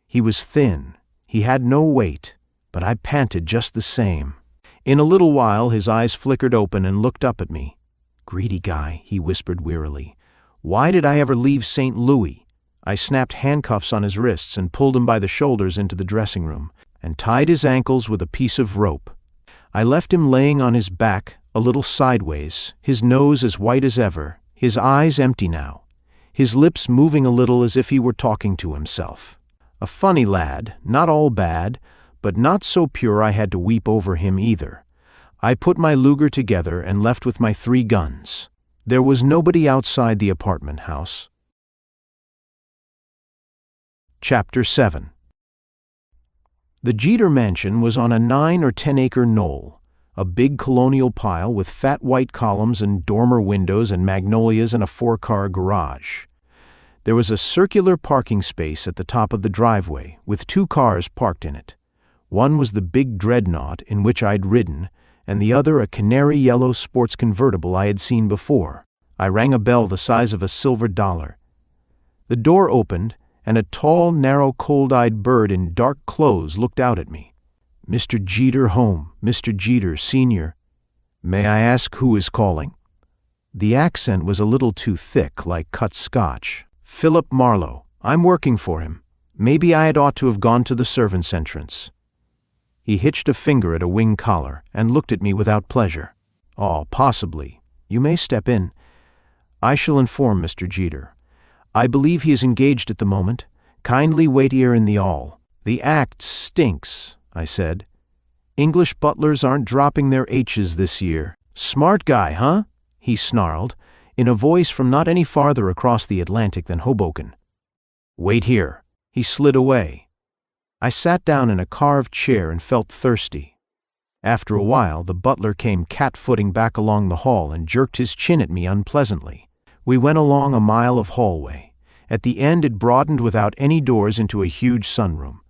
He was thin. He had no weight, but I panted just the same. In a little while his eyes flickered open and looked up at me. "Greedy guy," he whispered wearily. "Why did I ever leave St. Louis?" I snapped handcuffs on his wrists and pulled him by the shoulders into the dressing room, and tied his ankles with a piece of rope. I left him laying on his back, a little sideways, his nose as white as ever, his eyes empty now, his lips moving a little as if he were talking to himself. A funny lad, not all bad, but not so pure I had to weep over him either. I put my Luger together and left with my 3 guns. There was nobody outside the apartment house. Chapter 7. The Jeter mansion was on a 9 or 10 acre knoll, a big colonial pile with fat white columns and dormer windows and magnolias and a 4-car garage. There was a circular parking space at the top of the driveway, with 2 cars parked in it. One was the big dreadnought in which I'd ridden, and the other a canary yellow sports convertible I had seen before. I rang a bell the size of a silver dollar. The door opened, and a tall, narrow, cold-eyed bird in dark clothes looked out at me. "Mr. Jeter home, Mr. Jeter, Sr. May I ask who is calling?" The accent was a little too thick, like cut Scotch. "Philip Marlowe. I'm working for him. Maybe I had ought to have gone to the servants' entrance." He hitched a finger at a wing collar and looked at me without pleasure. "Oh, possibly. You may step in. I shall inform Mr. Jeter. I believe he is engaged at the moment. Kindly wait here in the hall." "The act stinks," I said. "English butlers aren't dropping their H's this year." "Smart guy, huh?" he snarled, in a voice from not any farther across the Atlantic than Hoboken. "Wait here." He slid away. I sat down in a carved chair and felt thirsty. After a while, the butler came cat-footing back along the hall and jerked his chin at me unpleasantly. We went along a mile of hallway. At the end it broadened without any doors into a huge sunroom.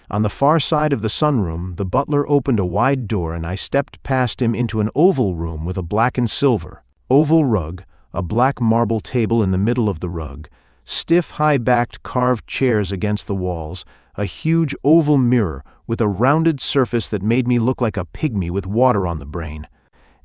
On the far side of the sunroom, the butler opened a wide door and I stepped past him into an oval room with a black and silver oval rug, a black marble table in the middle of the rug, stiff high-backed carved chairs against the walls, a huge oval mirror with a rounded surface that made me look like a pygmy with water on the brain.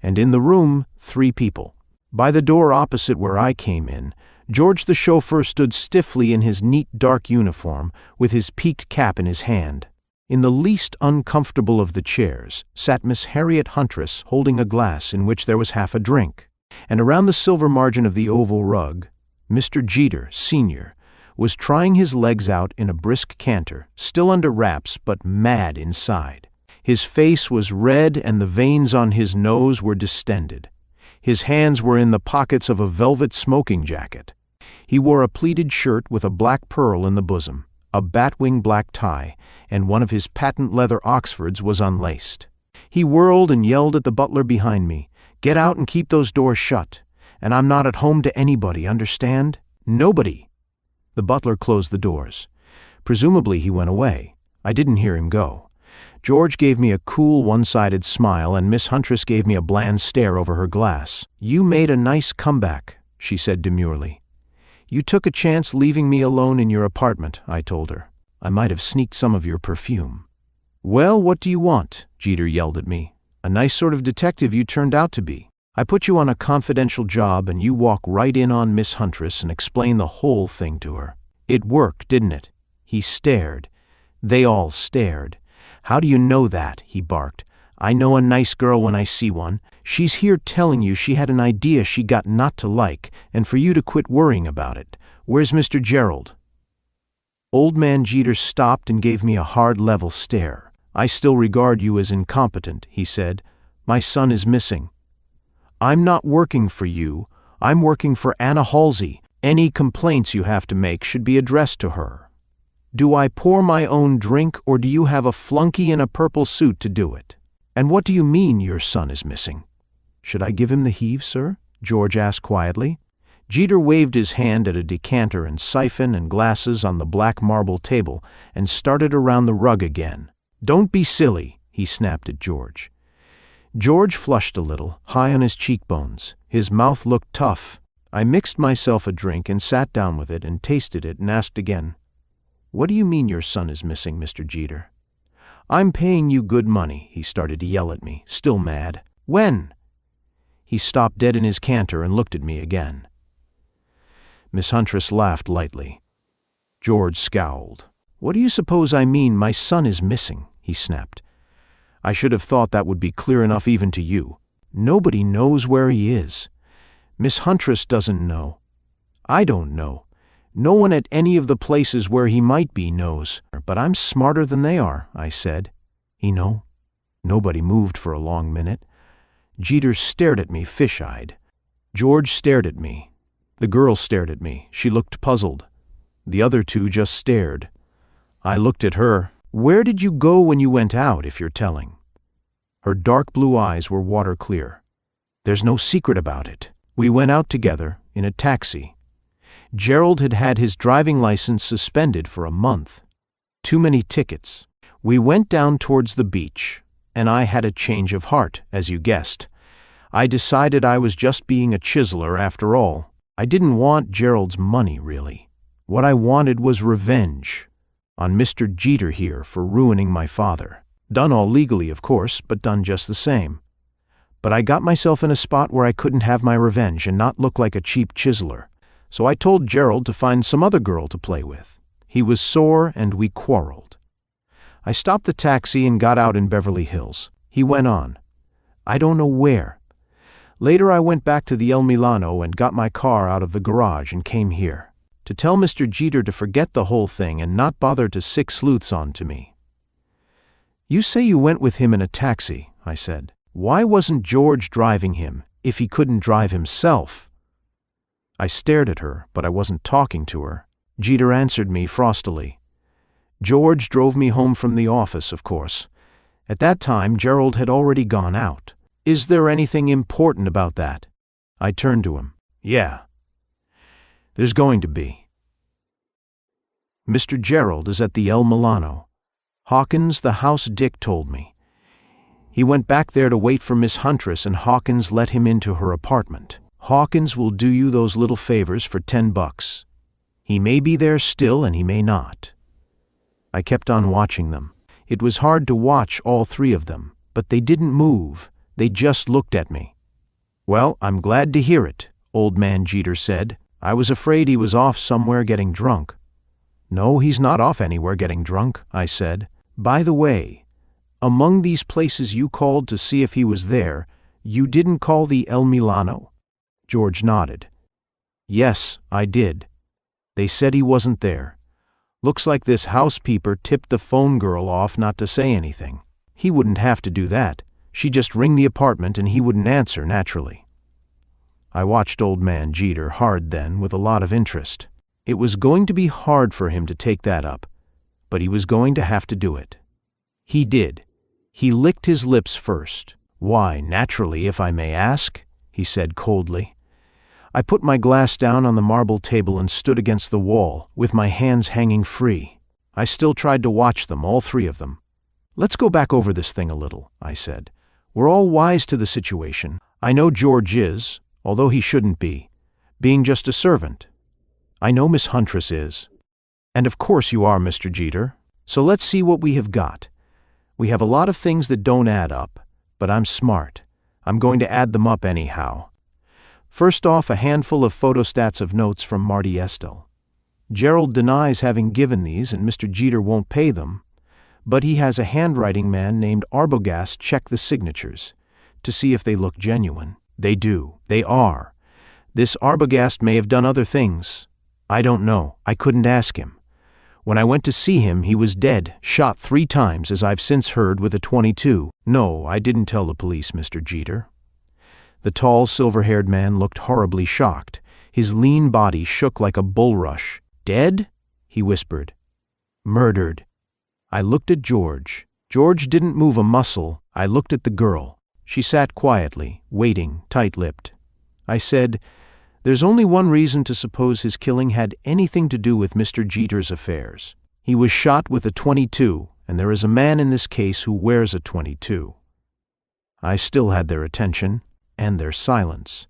And in the room, 3 people. By the door opposite where I came in, George the chauffeur stood stiffly in his neat dark uniform, with his peaked cap in his hand. In the least uncomfortable of the chairs sat Miss Harriet Huntress holding a glass in which there was half a drink, and around the silver margin of the oval rug, Mr. Jeter, Sr., was trying his legs out in a brisk canter, still under wraps but mad inside. His face was red and the veins on his nose were distended. His hands were in the pockets of a velvet smoking jacket. He wore a pleated shirt with a black pearl in the bosom, a batwing black tie, and one of his patent leather Oxfords was unlaced. He whirled and yelled at the butler behind me, "Get out and keep those doors shut. And I'm not at home to anybody, understand? Nobody." The butler closed the doors. Presumably he went away. I didn't hear him go. George gave me a cool, one-sided smile, and Miss Huntress gave me a bland stare over her glass. "You made a nice comeback," she said demurely. "You took a chance leaving me alone in your apartment," I told her. "I might have sneaked some of your perfume." "Well, what do you want?" Jeter yelled at me. "A nice sort of detective you turned out to be. I put you on a confidential job and you walk right in on Miss Huntress and explain the whole thing to her. It worked, didn't it?" He stared. They all stared. "How do you know that?" he barked. "I know a nice girl when I see one. She's here telling you she had an idea she got not to like, and for you to quit worrying about it. Where's Mr. Gerald?" Old man Jeter stopped and gave me a hard, level stare. "I still regard you as incompetent," he said. "My son is missing. I'm not working for you. I'm working for Anna Halsey. Any complaints you have to make should be addressed to her. Do I pour my own drink, or do you have a flunky in a purple suit to do it? And what do you mean your son is missing?" "Should I give him the heave, sir?" George asked quietly. Jeter waved his hand at a decanter and siphon and glasses on the black marble table and started around the rug again. "Don't be silly," he snapped at George. George flushed a little, high on his cheekbones. His mouth looked tough. I mixed myself a drink and sat down with it and tasted it and asked again, "What do you mean your son is missing, Mr. Jeter?" "I'm paying you good money," he started to yell at me, still mad. "When?" He stopped dead in his canter and looked at me again. Miss Huntress laughed lightly. George scowled. "What do you suppose I mean my son is missing?" he snapped. "I should have thought that would be clear enough even to you. Nobody knows where he is. Miss Huntress doesn't know. I don't know. No one at any of the places where he might be knows. But I'm smarter than they are," I said. "You know." Nobody moved for a long minute. Jeter stared at me fish-eyed. George stared at me. The girl stared at me. She looked puzzled. The other 2 just stared. I looked at her. "Where did you go when you went out, if you're telling?" Her dark blue eyes were water clear. "There's no secret about it. We went out together, in a taxi. Gerald had had his driving license suspended for a month. Too many tickets. We went down towards the beach, and I had a change of heart, as you guessed. I decided I was just being a chiseler after all. I didn't want Gerald's money, really. What I wanted was revenge on Mr. Jeter here for ruining my father. Done all legally, of course, but done just the same. But I got myself in a spot where I couldn't have my revenge and not look like a cheap chiseler. So I told Gerald to find some other girl to play with. He was sore and we quarreled. I stopped the taxi and got out in Beverly Hills. He went on. I don't know where. Later I went back to the El Milano and got my car out of the garage and came here, to tell Mr. Jeter to forget the whole thing and not bother to sick sleuths on to me." "You say you went with him in a taxi," I said. "Why wasn't George driving him, if he couldn't drive himself?" I stared at her, but I wasn't talking to her. Jeter answered me frostily. "George drove me home from the office, of course. At that time, Gerald had already gone out. Is there anything important about that?" I turned to him. "Yeah. There's going to be. Mr. Gerald is at the El Milano. Hawkins, the house dick, told me. He went back there to wait for Miss Huntress, and Hawkins let him into her apartment. Hawkins will do you those little favors for $10. He may be there still and he may not. I kept on watching them. It was hard to watch all three of them, but they didn't move. They just looked at me. "Well, I'm glad to hear it," Old Man Jeter said. "I was afraid he was off somewhere getting drunk." "No, he's not off anywhere getting drunk," I said. "By the way, among these places you called to see if he was there, you didn't call the El Milano?" George nodded. "Yes, I did. They said he wasn't there. Looks like this housekeeper tipped the phone girl off not to say anything. He wouldn't have to do that. She'd just ring the apartment and he wouldn't answer, naturally." I watched Old Man Jeter hard then, with a lot of interest. It was going to be hard for him to take that up, but he was going to have to do it. He did. He licked his lips first. "Why, naturally, if I may ask," he said coldly. I put my glass down on the marble table and stood against the wall, with my hands hanging free. I still tried to watch them, all three of them. "Let's go back over this thing a little," I said. "We're all wise to the situation. I know George is, although he shouldn't be, being just a servant. I know Miss Huntress is. And of course you are, Mr. Jeter. So let's see what we have got. We have a lot of things that don't add up, but I'm smart. I'm going to add them up anyhow. First off, a handful of photostats of notes from Marty Estelle. Gerald denies having given these, and Mr. Jeter won't pay them, but he has a handwriting man named Arbogast check the signatures to see if they look genuine. They do. They are. This Arbogast may have done other things. I don't know. I couldn't ask him. When I went to see him, he was dead, shot 3 times, as I've since heard, with a .22. No, I didn't tell the police, Mr. Jeter." The tall, silver-haired man looked horribly shocked. His lean body shook like a bulrush. "Dead?" he whispered. "Murdered." I looked at George. George didn't move a muscle. I looked at the girl. She sat quietly, waiting, tight-lipped. I said, "There's only one reason to suppose his killing had anything to do with Mr. Jeter's affairs. He was shot with a .22, and there is a man in this case who wears a .22. I still had their attention, and their silence.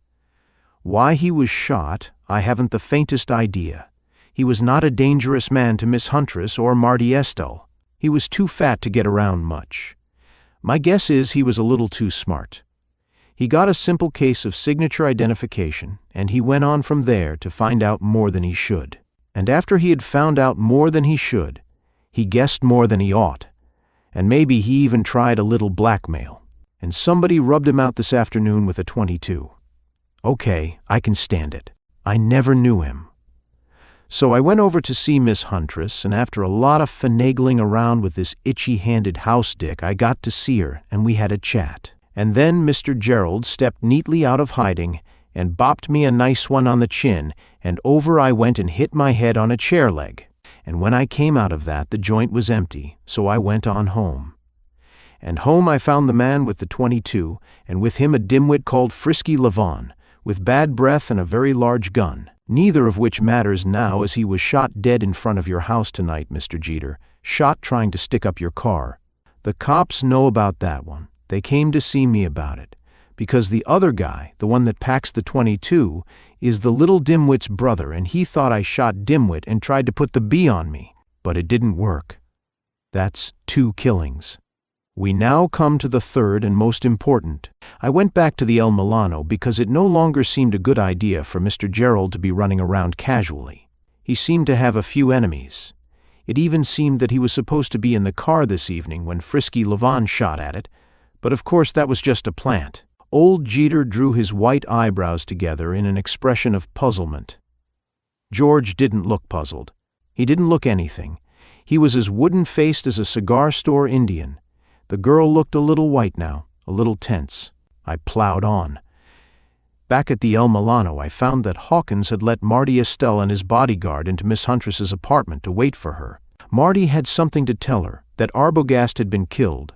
Why he was shot, I haven't the faintest idea. He was not a dangerous man to Miss Huntress or Marty Estelle. He was too fat to get around much. My guess is he was a little too smart. He got a simple case of signature identification, and he went on from there to find out more than he should. And after he had found out more than he should, he guessed more than he ought, and maybe he even tried a little blackmail. And somebody rubbed him out this afternoon with a .22. Okay, I can stand it. I never knew him. So I went over to see Miss Huntress, and after a lot of finagling around with this itchy-handed house dick, I got to see her, and we had a chat. And then Mr. Gerald stepped neatly out of hiding and bopped me a nice one on the chin, and over I went and hit my head on a chair leg. And when I came out of that, the joint was empty, so I went on home. And home I found the man with the .22, and with him a dimwit called Frisky Levon, with bad breath and a very large gun, neither of which matters now, as he was shot dead in front of your house tonight, Mr. Jeter, shot trying to stick up your car. The cops know about that one. They came to see me about it, because the other guy, the one that packs the .22, is the little dimwit's brother, and he thought I shot dimwit and tried to put the B on me, but it didn't work. That's 2 killings. We now come to the third and most important. I went back to the El Milano because it no longer seemed a good idea for Mr. Gerald to be running around casually. He seemed to have a few enemies. It even seemed that he was supposed to be in the car this evening when Frisky Levon shot at it, but of course that was just a plant. Old Jeter drew his white eyebrows together in an expression of puzzlement. George didn't look puzzled. He didn't look anything. He was as wooden-faced as a cigar store Indian. The girl looked a little white now, a little tense. I plowed on. Back at the El Milano, I found that Hawkins had let Marty Estelle and his bodyguard into Miss Huntress's apartment to wait for her. Marty had something to tell her, that Arbogast had been killed.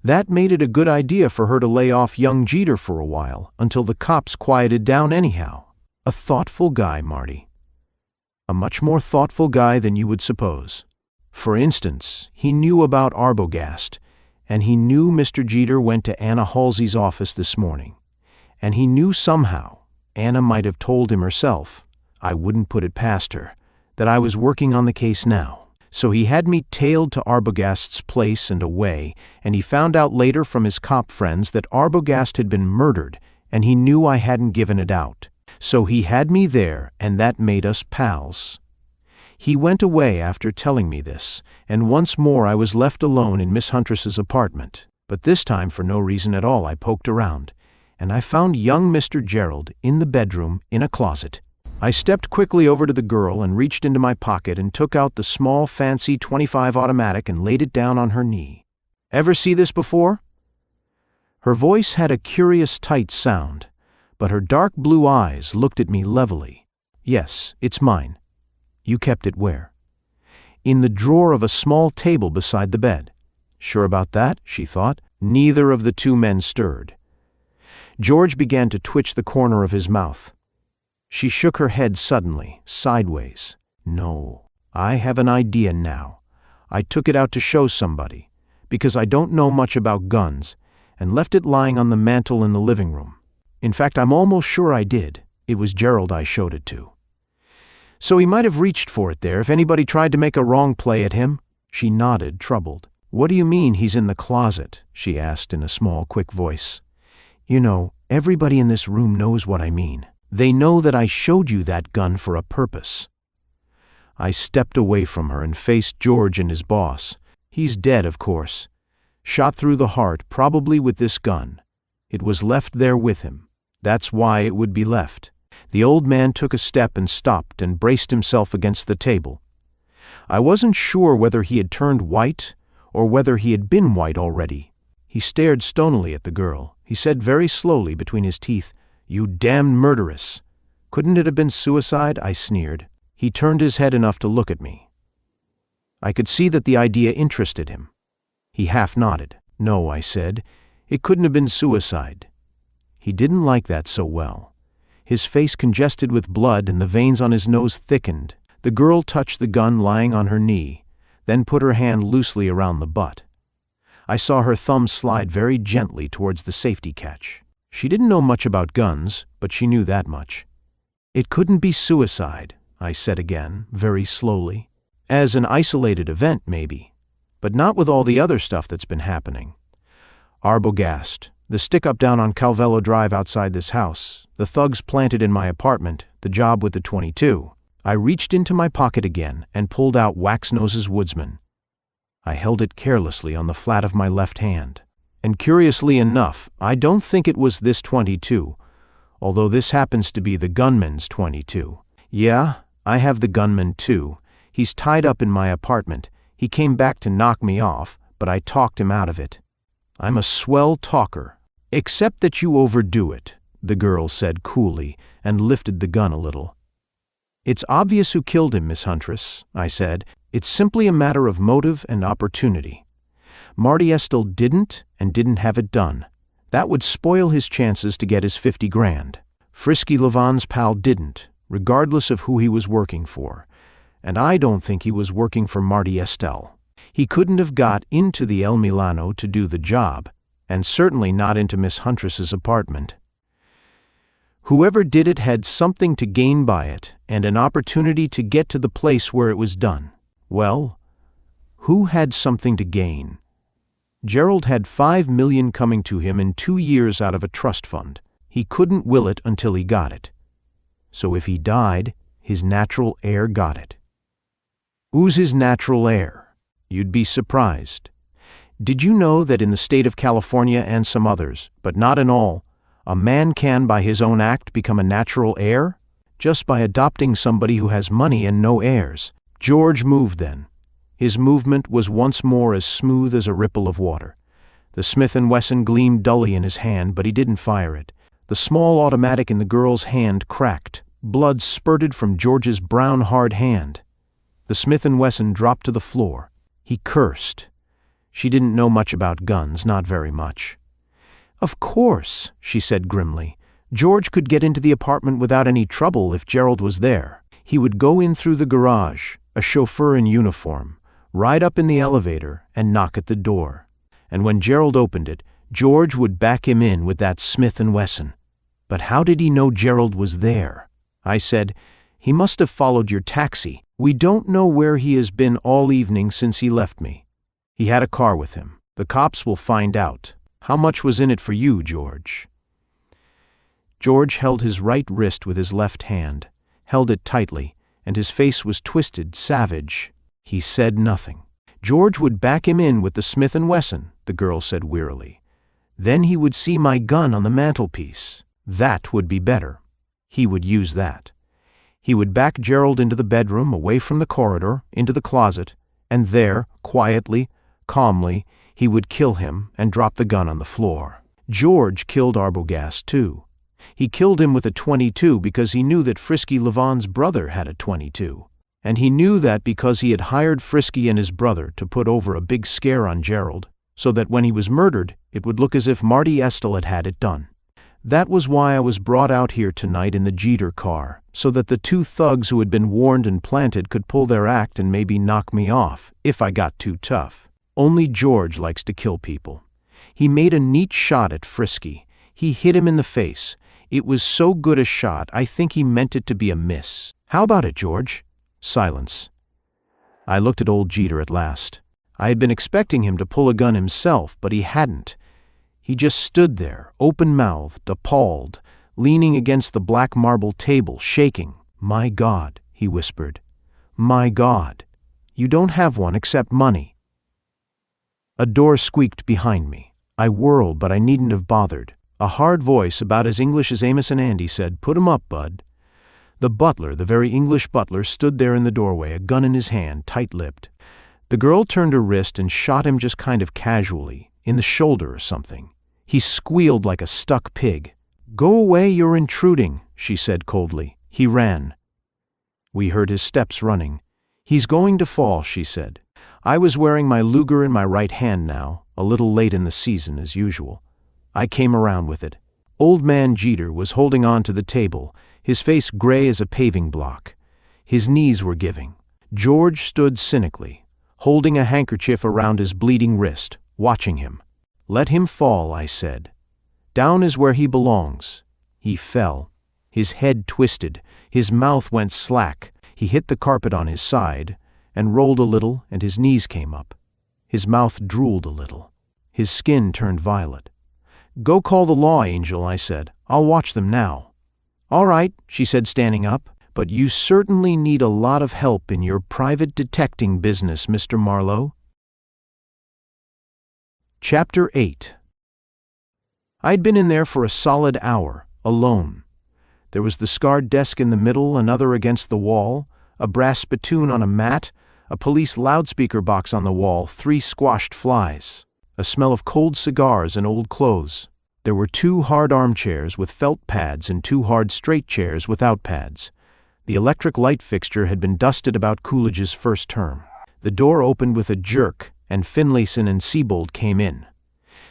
That made it a good idea for her to lay off young Jeter for a while, until the cops quieted down anyhow. A thoughtful guy, Marty. A much more thoughtful guy than you would suppose. For instance, he knew about Arbogast, and he knew Mr. Jeter went to Anna Halsey's office this morning. And he knew somehow, Anna might have told him herself, I wouldn't put it past her, that I was working on the case now. So he had me tailed to Arbogast's place and away, and he found out later from his cop friends that Arbogast had been murdered, and he knew I hadn't given it out. So he had me there, and that made us pals. He went away after telling me this, and once more I was left alone in Miss Huntress's apartment. But this time, for no reason at all, I poked around, and I found young Mr. Gerald in the bedroom in a closet. I stepped quickly over to the girl and reached into my pocket and took out the small, fancy .25 automatic and laid it down on her knee. Ever see this before? Her voice had a curious tight sound, but her dark blue eyes looked at me levelly. Yes, it's mine. You kept it where? In the drawer of a small table beside the bed. Sure about that? She thought. Neither of the two men stirred. George began to twitch the corner of his mouth. She shook her head suddenly, sideways. No, I have an idea now. I took it out to show somebody, because I don't know much about guns, and left it lying on the mantel in the living room. In fact, I'm almost sure I did. It was Gerald I showed it to. So he might have reached for it there if anybody tried to make a wrong play at him. She nodded, troubled. What do you mean he's in the closet? She asked in a small, quick voice. You know, everybody in this room knows what I mean. They know that I showed you that gun for a purpose. I stepped away from her and faced George and his boss. He's dead, of course. Shot through the heart, probably with this gun. It was left there with him. That's why it would be left. The old man took a step and stopped and braced himself against the table. I wasn't sure whether he had turned white or whether he had been white already. He stared stonily at the girl. He said very slowly between his teeth, You damned murderess. Couldn't it have been suicide? I sneered. He turned his head enough to look at me. I could see that the idea interested him. He half nodded. No, I said. It couldn't have been suicide. He didn't like that so well. His face congested with blood and the veins on his nose thickened. The girl touched the gun lying on her knee, then put her hand loosely around the butt. I saw her thumb slide very gently towards the safety catch. She didn't know much about guns, but she knew that much. It couldn't be suicide, I said again, very slowly. As an isolated event, maybe, but not with all the other stuff that's been happening. Arbogast, the stick-up down on Calvello Drive outside this house, the thugs planted in my apartment, the job with the .22. I reached into my pocket again and pulled out Waxnose's Woodsman. I held it carelessly on the flat of my left hand. And curiously enough, I don't think it was this .22, although this happens to be the gunman's .22. Yeah, I have the gunman too. He's tied up in my apartment. He came back to knock me off, but I talked him out of it. I'm a swell talker. Except that you overdo it, the girl said coolly, and lifted the gun a little. It's obvious who killed him, Miss Huntress, I said. It's simply a matter of motive and opportunity. Marty Estelle didn't have it done. That would spoil his chances to get his 50 grand. Frisky Levon's pal didn't, regardless of who he was working for. And I don't think he was working for Marty Estelle. He couldn't have got into the El Milano to do the job, and certainly not into Miss Huntress's apartment. Whoever did it had something to gain by it, and an opportunity to get to the place where it was done. Well, who had something to gain? Gerald had $5 million coming to him in 2 years out of a trust fund. He couldn't will it until he got it. So if he died, his natural heir got it. Who's his natural heir? You'd be surprised. Did you know that in the state of California and some others, but not in all, a man can by his own act become a natural heir? Just by adopting somebody who has money and no heirs. George moved then. His movement was once more as smooth as a ripple of water. The Smith & Wesson gleamed dully in his hand, but he didn't fire it. The small automatic in the girl's hand cracked. Blood spurted from George's brown, hard hand. The Smith & Wesson dropped to the floor. He cursed. She didn't know much about guns, not very much. Of course, she said grimly. George could get into the apartment without any trouble if Gerald was there. He would go in through the garage, a chauffeur in uniform, ride up in the elevator, and knock at the door. And when Gerald opened it, George would back him in with that Smith & Wesson. But how did he know Gerald was there? I said, "He must have followed your taxi. We don't know where he has been all evening since he left me. He had a car with him. The cops will find out. How much was in it for you, George?" George held his right wrist with his left hand, held it tightly, and his face was twisted, savage. He said nothing. George would back him in with the Smith & Wesson, the girl said wearily. Then he would see my gun on the mantelpiece. That would be better. He would use that. He would back Gerald into the bedroom, away from the corridor, into the closet, and there, quietly, calmly, he would kill him and drop the gun on the floor. George killed Arbogast, too. He killed him with a .22 because he knew that Frisky Levon's brother had a .22. And he knew that because he had hired Frisky and his brother to put over a big scare on Gerald, so that when he was murdered, it would look as if Marty Estelle had had it done. That was why I was brought out here tonight in the Jeter car, so that the two thugs who had been warned and planted could pull their act and maybe knock me off, if I got too tough. Only George likes to kill people. He made a neat shot at Frisky. He hit him in the face. It was so good a shot, I think he meant it to be a miss. How about it, George? Silence. I looked at old Jeter at last. I had been expecting him to pull a gun himself, but he hadn't. He just stood there, open-mouthed, appalled, leaning against the black marble table, shaking. "My God," he whispered. "My God. You don't have one except money." A door squeaked behind me. I whirled, but I needn't have bothered. A hard voice, about as English as Amos and Andy, said, "Put 'em up, bud." The butler, the very English butler, stood there in the doorway, a gun in his hand, tight-lipped. The girl turned her wrist and shot him just kind of casually, in the shoulder or something. He squealed like a stuck pig. "Go away, you're intruding," she said coldly. He ran. We heard his steps running. "He's going to fall," she said. I was wearing my Luger in my right hand now, a little late in the season as usual. I came around with it. Old man Jeter was holding on to the table, his face gray as a paving block. His knees were giving. George stood cynically, holding a handkerchief around his bleeding wrist, watching him. "Let him fall," I said. "Down is where he belongs." He fell. His head twisted, his mouth went slack, he hit the carpet on his side, and rolled a little, and his knees came up. His mouth drooled a little. His skin turned violet. "Go call the law, Angel," I said. "I'll watch them now." "All right," she said, standing up, "but you certainly need a lot of help in your private detecting business, Mr. Marlowe." Chapter 8. I'd been in there for a solid hour, alone. There was the scarred desk in the middle, another against the wall, a brass spittoon on a mat, a police loudspeaker box on the wall, 3 squashed flies, a smell of cold cigars and old clothes. There were 2 hard armchairs with felt pads and 2 hard straight chairs without pads. The electric light fixture had been dusted about Coolidge's first term. The door opened with a jerk, and Finlayson and Siebold came in.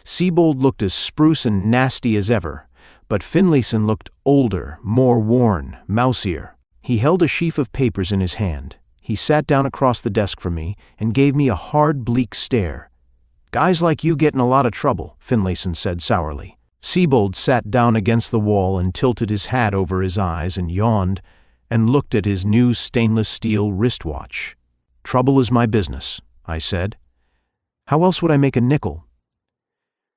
Siebold looked as spruce and nasty as ever, but Finlayson looked older, more worn, mousier. He held a sheaf of papers in his hand. He sat down across the desk from me and gave me a hard, bleak stare. "Guys like you get in a lot of trouble," Finlayson said sourly. Siebold sat down against the wall and tilted his hat over his eyes and yawned and looked at his new stainless steel wristwatch. "Trouble is my business," I said. "How else would I make a nickel?"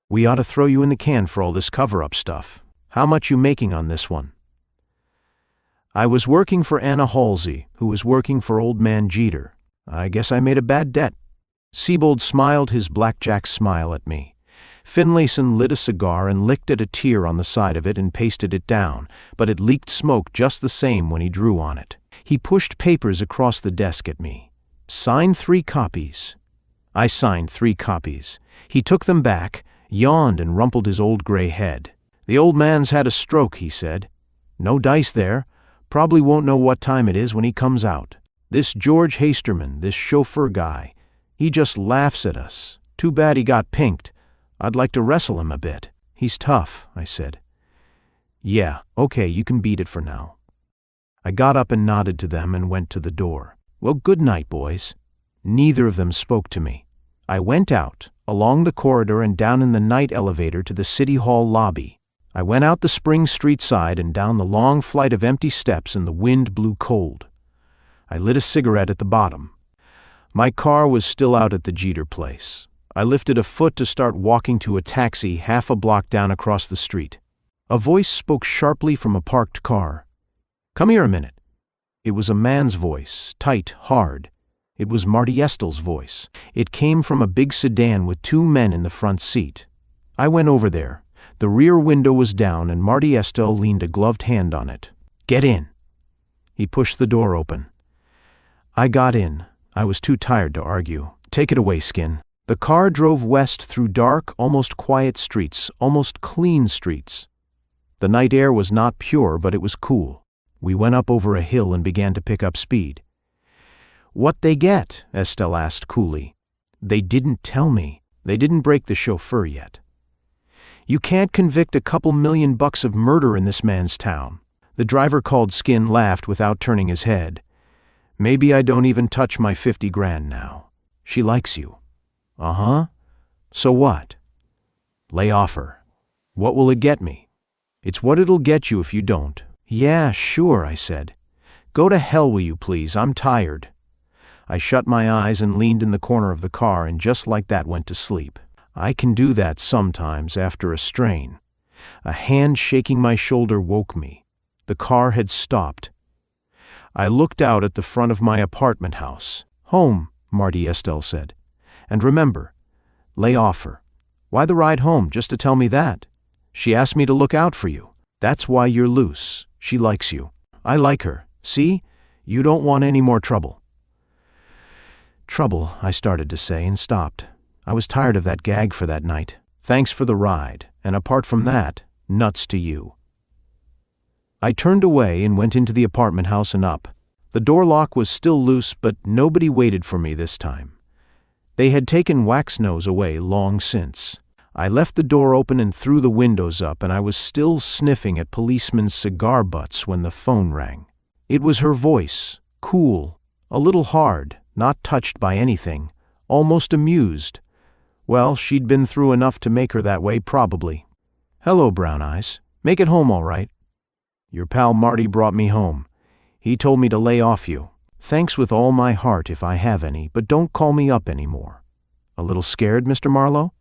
"We ought to throw you in the can for all this cover-up stuff. How much you making on this one?" "I was working for Anna Halsey, who was working for old man Jeter. I guess I made a bad debt." Siebold smiled his blackjack smile at me. Finlayson lit a cigar and licked at a tear on the side of it and pasted it down, but it leaked smoke just the same when he drew on it. He pushed papers across the desk at me. "Sign 3 copies." I signed 3 copies. He took them back, yawned and rumpled his old gray head. "The old man's had a stroke," he said. "No dice there. Probably won't know what time it is when he comes out. This George Hasterman, this chauffeur guy, he just laughs at us. Too bad he got pinked. I'd like to wrestle him a bit. He's tough," I said. "Yeah, okay, you can beat it for now." I got up and nodded to them and went to the door. "Well, good night, boys." Neither of them spoke to me. I went out, along the corridor and down in the night elevator to the City Hall lobby. I went out the Spring Street side and down the long flight of empty steps, and the wind blew cold. I lit a cigarette at the bottom. My car was still out at the Jeter place. I lifted a foot to start walking to a taxi half a block down across the street. A voice spoke sharply from a parked car. "Come here a minute." It was a man's voice, tight, hard. It was Marty Estell's voice. It came from a big sedan with two men in the front seat. I went over there. The rear window was down and Marty Estell leaned a gloved hand on it. "Get in." He pushed the door open. I got in. I was too tired to argue. "Take it away, Skin." The car drove west through dark, almost quiet streets, almost clean streets. The night air was not pure, but it was cool. We went up over a hill and began to pick up speed. "What they get?" Estelle asked coolly. "They didn't tell me. They didn't break the chauffeur yet." "You can't convict a couple $1,000,000 of murder in this man's town." The driver called Skin laughed without turning his head. "Maybe I don't even touch my 50 grand now. She likes you." "Uh-huh. So what?" "Lay off her." "What will it get me?" "It's what it'll get you if you don't." "Yeah, sure," I said. "Go to hell, will you please? I'm tired." I shut my eyes and leaned in the corner of the car and just like that went to sleep. I can do that sometimes after a strain. A hand shaking my shoulder woke me. The car had stopped. I looked out at the front of my apartment house. "Home," Marty Estelle said. "And remember, lay off her." "Why the ride home, just to tell me that?" "She asked me to look out for you. That's why you're loose. She likes you." "I like her. See? You don't want any more trouble." "Trouble," I started to say and stopped. I was tired of that gag for that night. "Thanks for the ride, and apart from that, nuts to you." I turned away and went into the apartment house and up. The door lock was still loose, but nobody waited for me this time. They had taken Waxnose away long since. I left the door open and threw the windows up, and I was still sniffing at policemen's cigar butts when the phone rang. It was her voice, cool, a little hard, not touched by anything, almost amused. Well, she'd been through enough to make her that way, probably. "Hello, Brown Eyes. Make it home all right?" "Your pal Marty brought me home. He told me to lay off you. Thanks with all my heart if I have any, but don't call me up anymore." "A little scared, Mr. Marlowe?"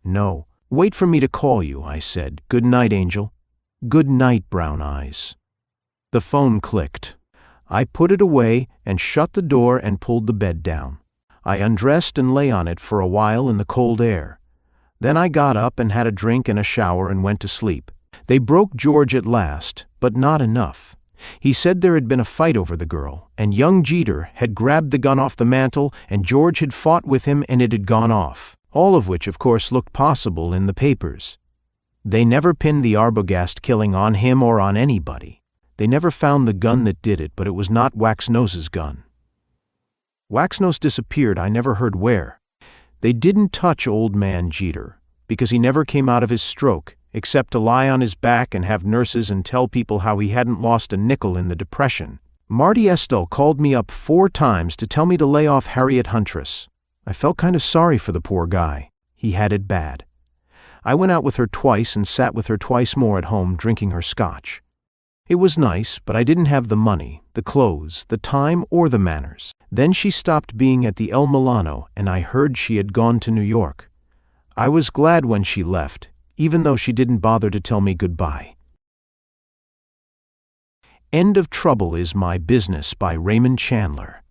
"No. Wait for me to call you," I said. "Good night, Angel." "Good night, Brown Eyes." The phone clicked. I put it away and shut the door and pulled the bed down. I undressed and lay on it for a while in the cold air. Then I got up and had a drink and a shower and went to sleep. They broke George at last, but not enough. He said there had been a fight over the girl, and young Jeter had grabbed the gun off the mantel, and George had fought with him and it had gone off, all of which, of course, looked possible in the papers. They never pinned the Arbogast killing on him or on anybody. They never found the gun that did it, but it was not Waxnose's gun. Waxnose disappeared, I never heard where. They didn't touch old man Jeter, because he never came out of his stroke, except to lie on his back and have nurses and tell people how he hadn't lost a nickel in the Depression. Marty Estelle called me up 4 times to tell me to lay off Harriet Huntress. I felt kind of sorry for the poor guy. He had it bad. I went out with her twice and sat with her twice more at home drinking her scotch. It was nice, but I didn't have the money, the clothes, the time, or the manners. Then she stopped being at the El Milano, and I heard she had gone to New York. I was glad when she left, even though she didn't bother to tell me goodbye. End of Trouble Is My Business by Raymond Chandler.